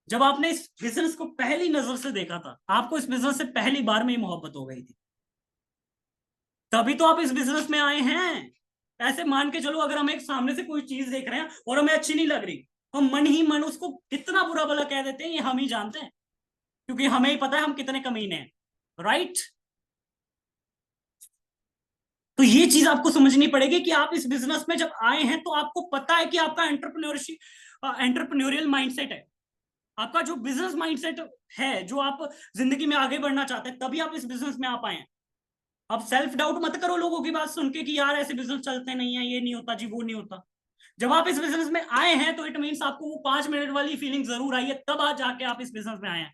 जब आपने इस बिजनेस को पहली नजर से देखा था, आपको इस बिजनेस से पहली बार में ही मोहब्बत हो गई थी, तभी तो आप इस बिजनेस में आए हैं। ऐसे मान के चलो, अगर हम एक सामने से कोई चीज देख रहे हैं और हमें अच्छी नहीं लग रही, हम मन ही मन उसको कितना बुरा भला कह देते हैं, ये हम ही जानते हैं, क्योंकि हमें ही पता है हम कितने कमीने हैं, राइट। तो ये चीज आपको समझनी पड़ेगी कि आप इस बिजनेस में जब आए हैं, तो आपको पता है कि आपका एंटरप्रेन्योरशिप एंटरप्रेन्योरियल माइंडसेट है, आपका जो बिजनेस माइंडसेट है, जो आप जिंदगी में आगे बढ़ना चाहते हैं, तभी आप इस बिजनेस में आ पाए हैं। अब सेल्फ डाउट मत करो लोगों की बात सुन के कि यार ऐसे बिजनेस चलते नहीं है, ये नहीं होता जी, वो नहीं होता। जब आप इस बिजनेस में आए हैं, तो इट मीन्स आपको वो 5 मिनट वाली फीलिंग जरूर आई है, तब आज जाके आप इस बिजनेस में आए हैं।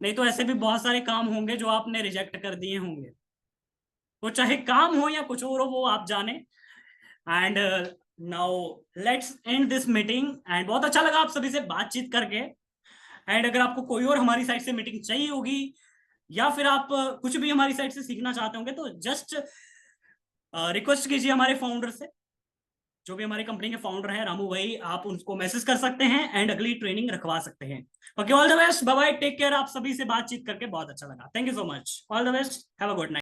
नहीं तो ऐसे भी बहुत सारे काम होंगे जो आपने रिजेक्ट कर दिए होंगे, वो चाहे काम हो या कुछ और हो, वो आप जाने। And now let's end this meeting. And बहुत अच्छा लगा आप सभी से बातचीत करके। एंड अगर आपको कोई और हमारी साइड से मीटिंग चाहिए होगी, या फिर आप कुछ भी हमारी साइड से सीखना चाहते होंगे, तो जस्ट रिक्वेस्ट कीजिए हमारे फाउंडर से, जो भी हमारी कंपनी के फाउंडर हैं रामू भाई, आप उनको मैसेज कर सकते हैं एंड अगली ट्रेनिंग रखवा सकते हैं। Okay, all the best, bye bye, take care. आप सभी से बातचीत करके बहुत अच्छा लगा, thank you so much, all the best, have a good night.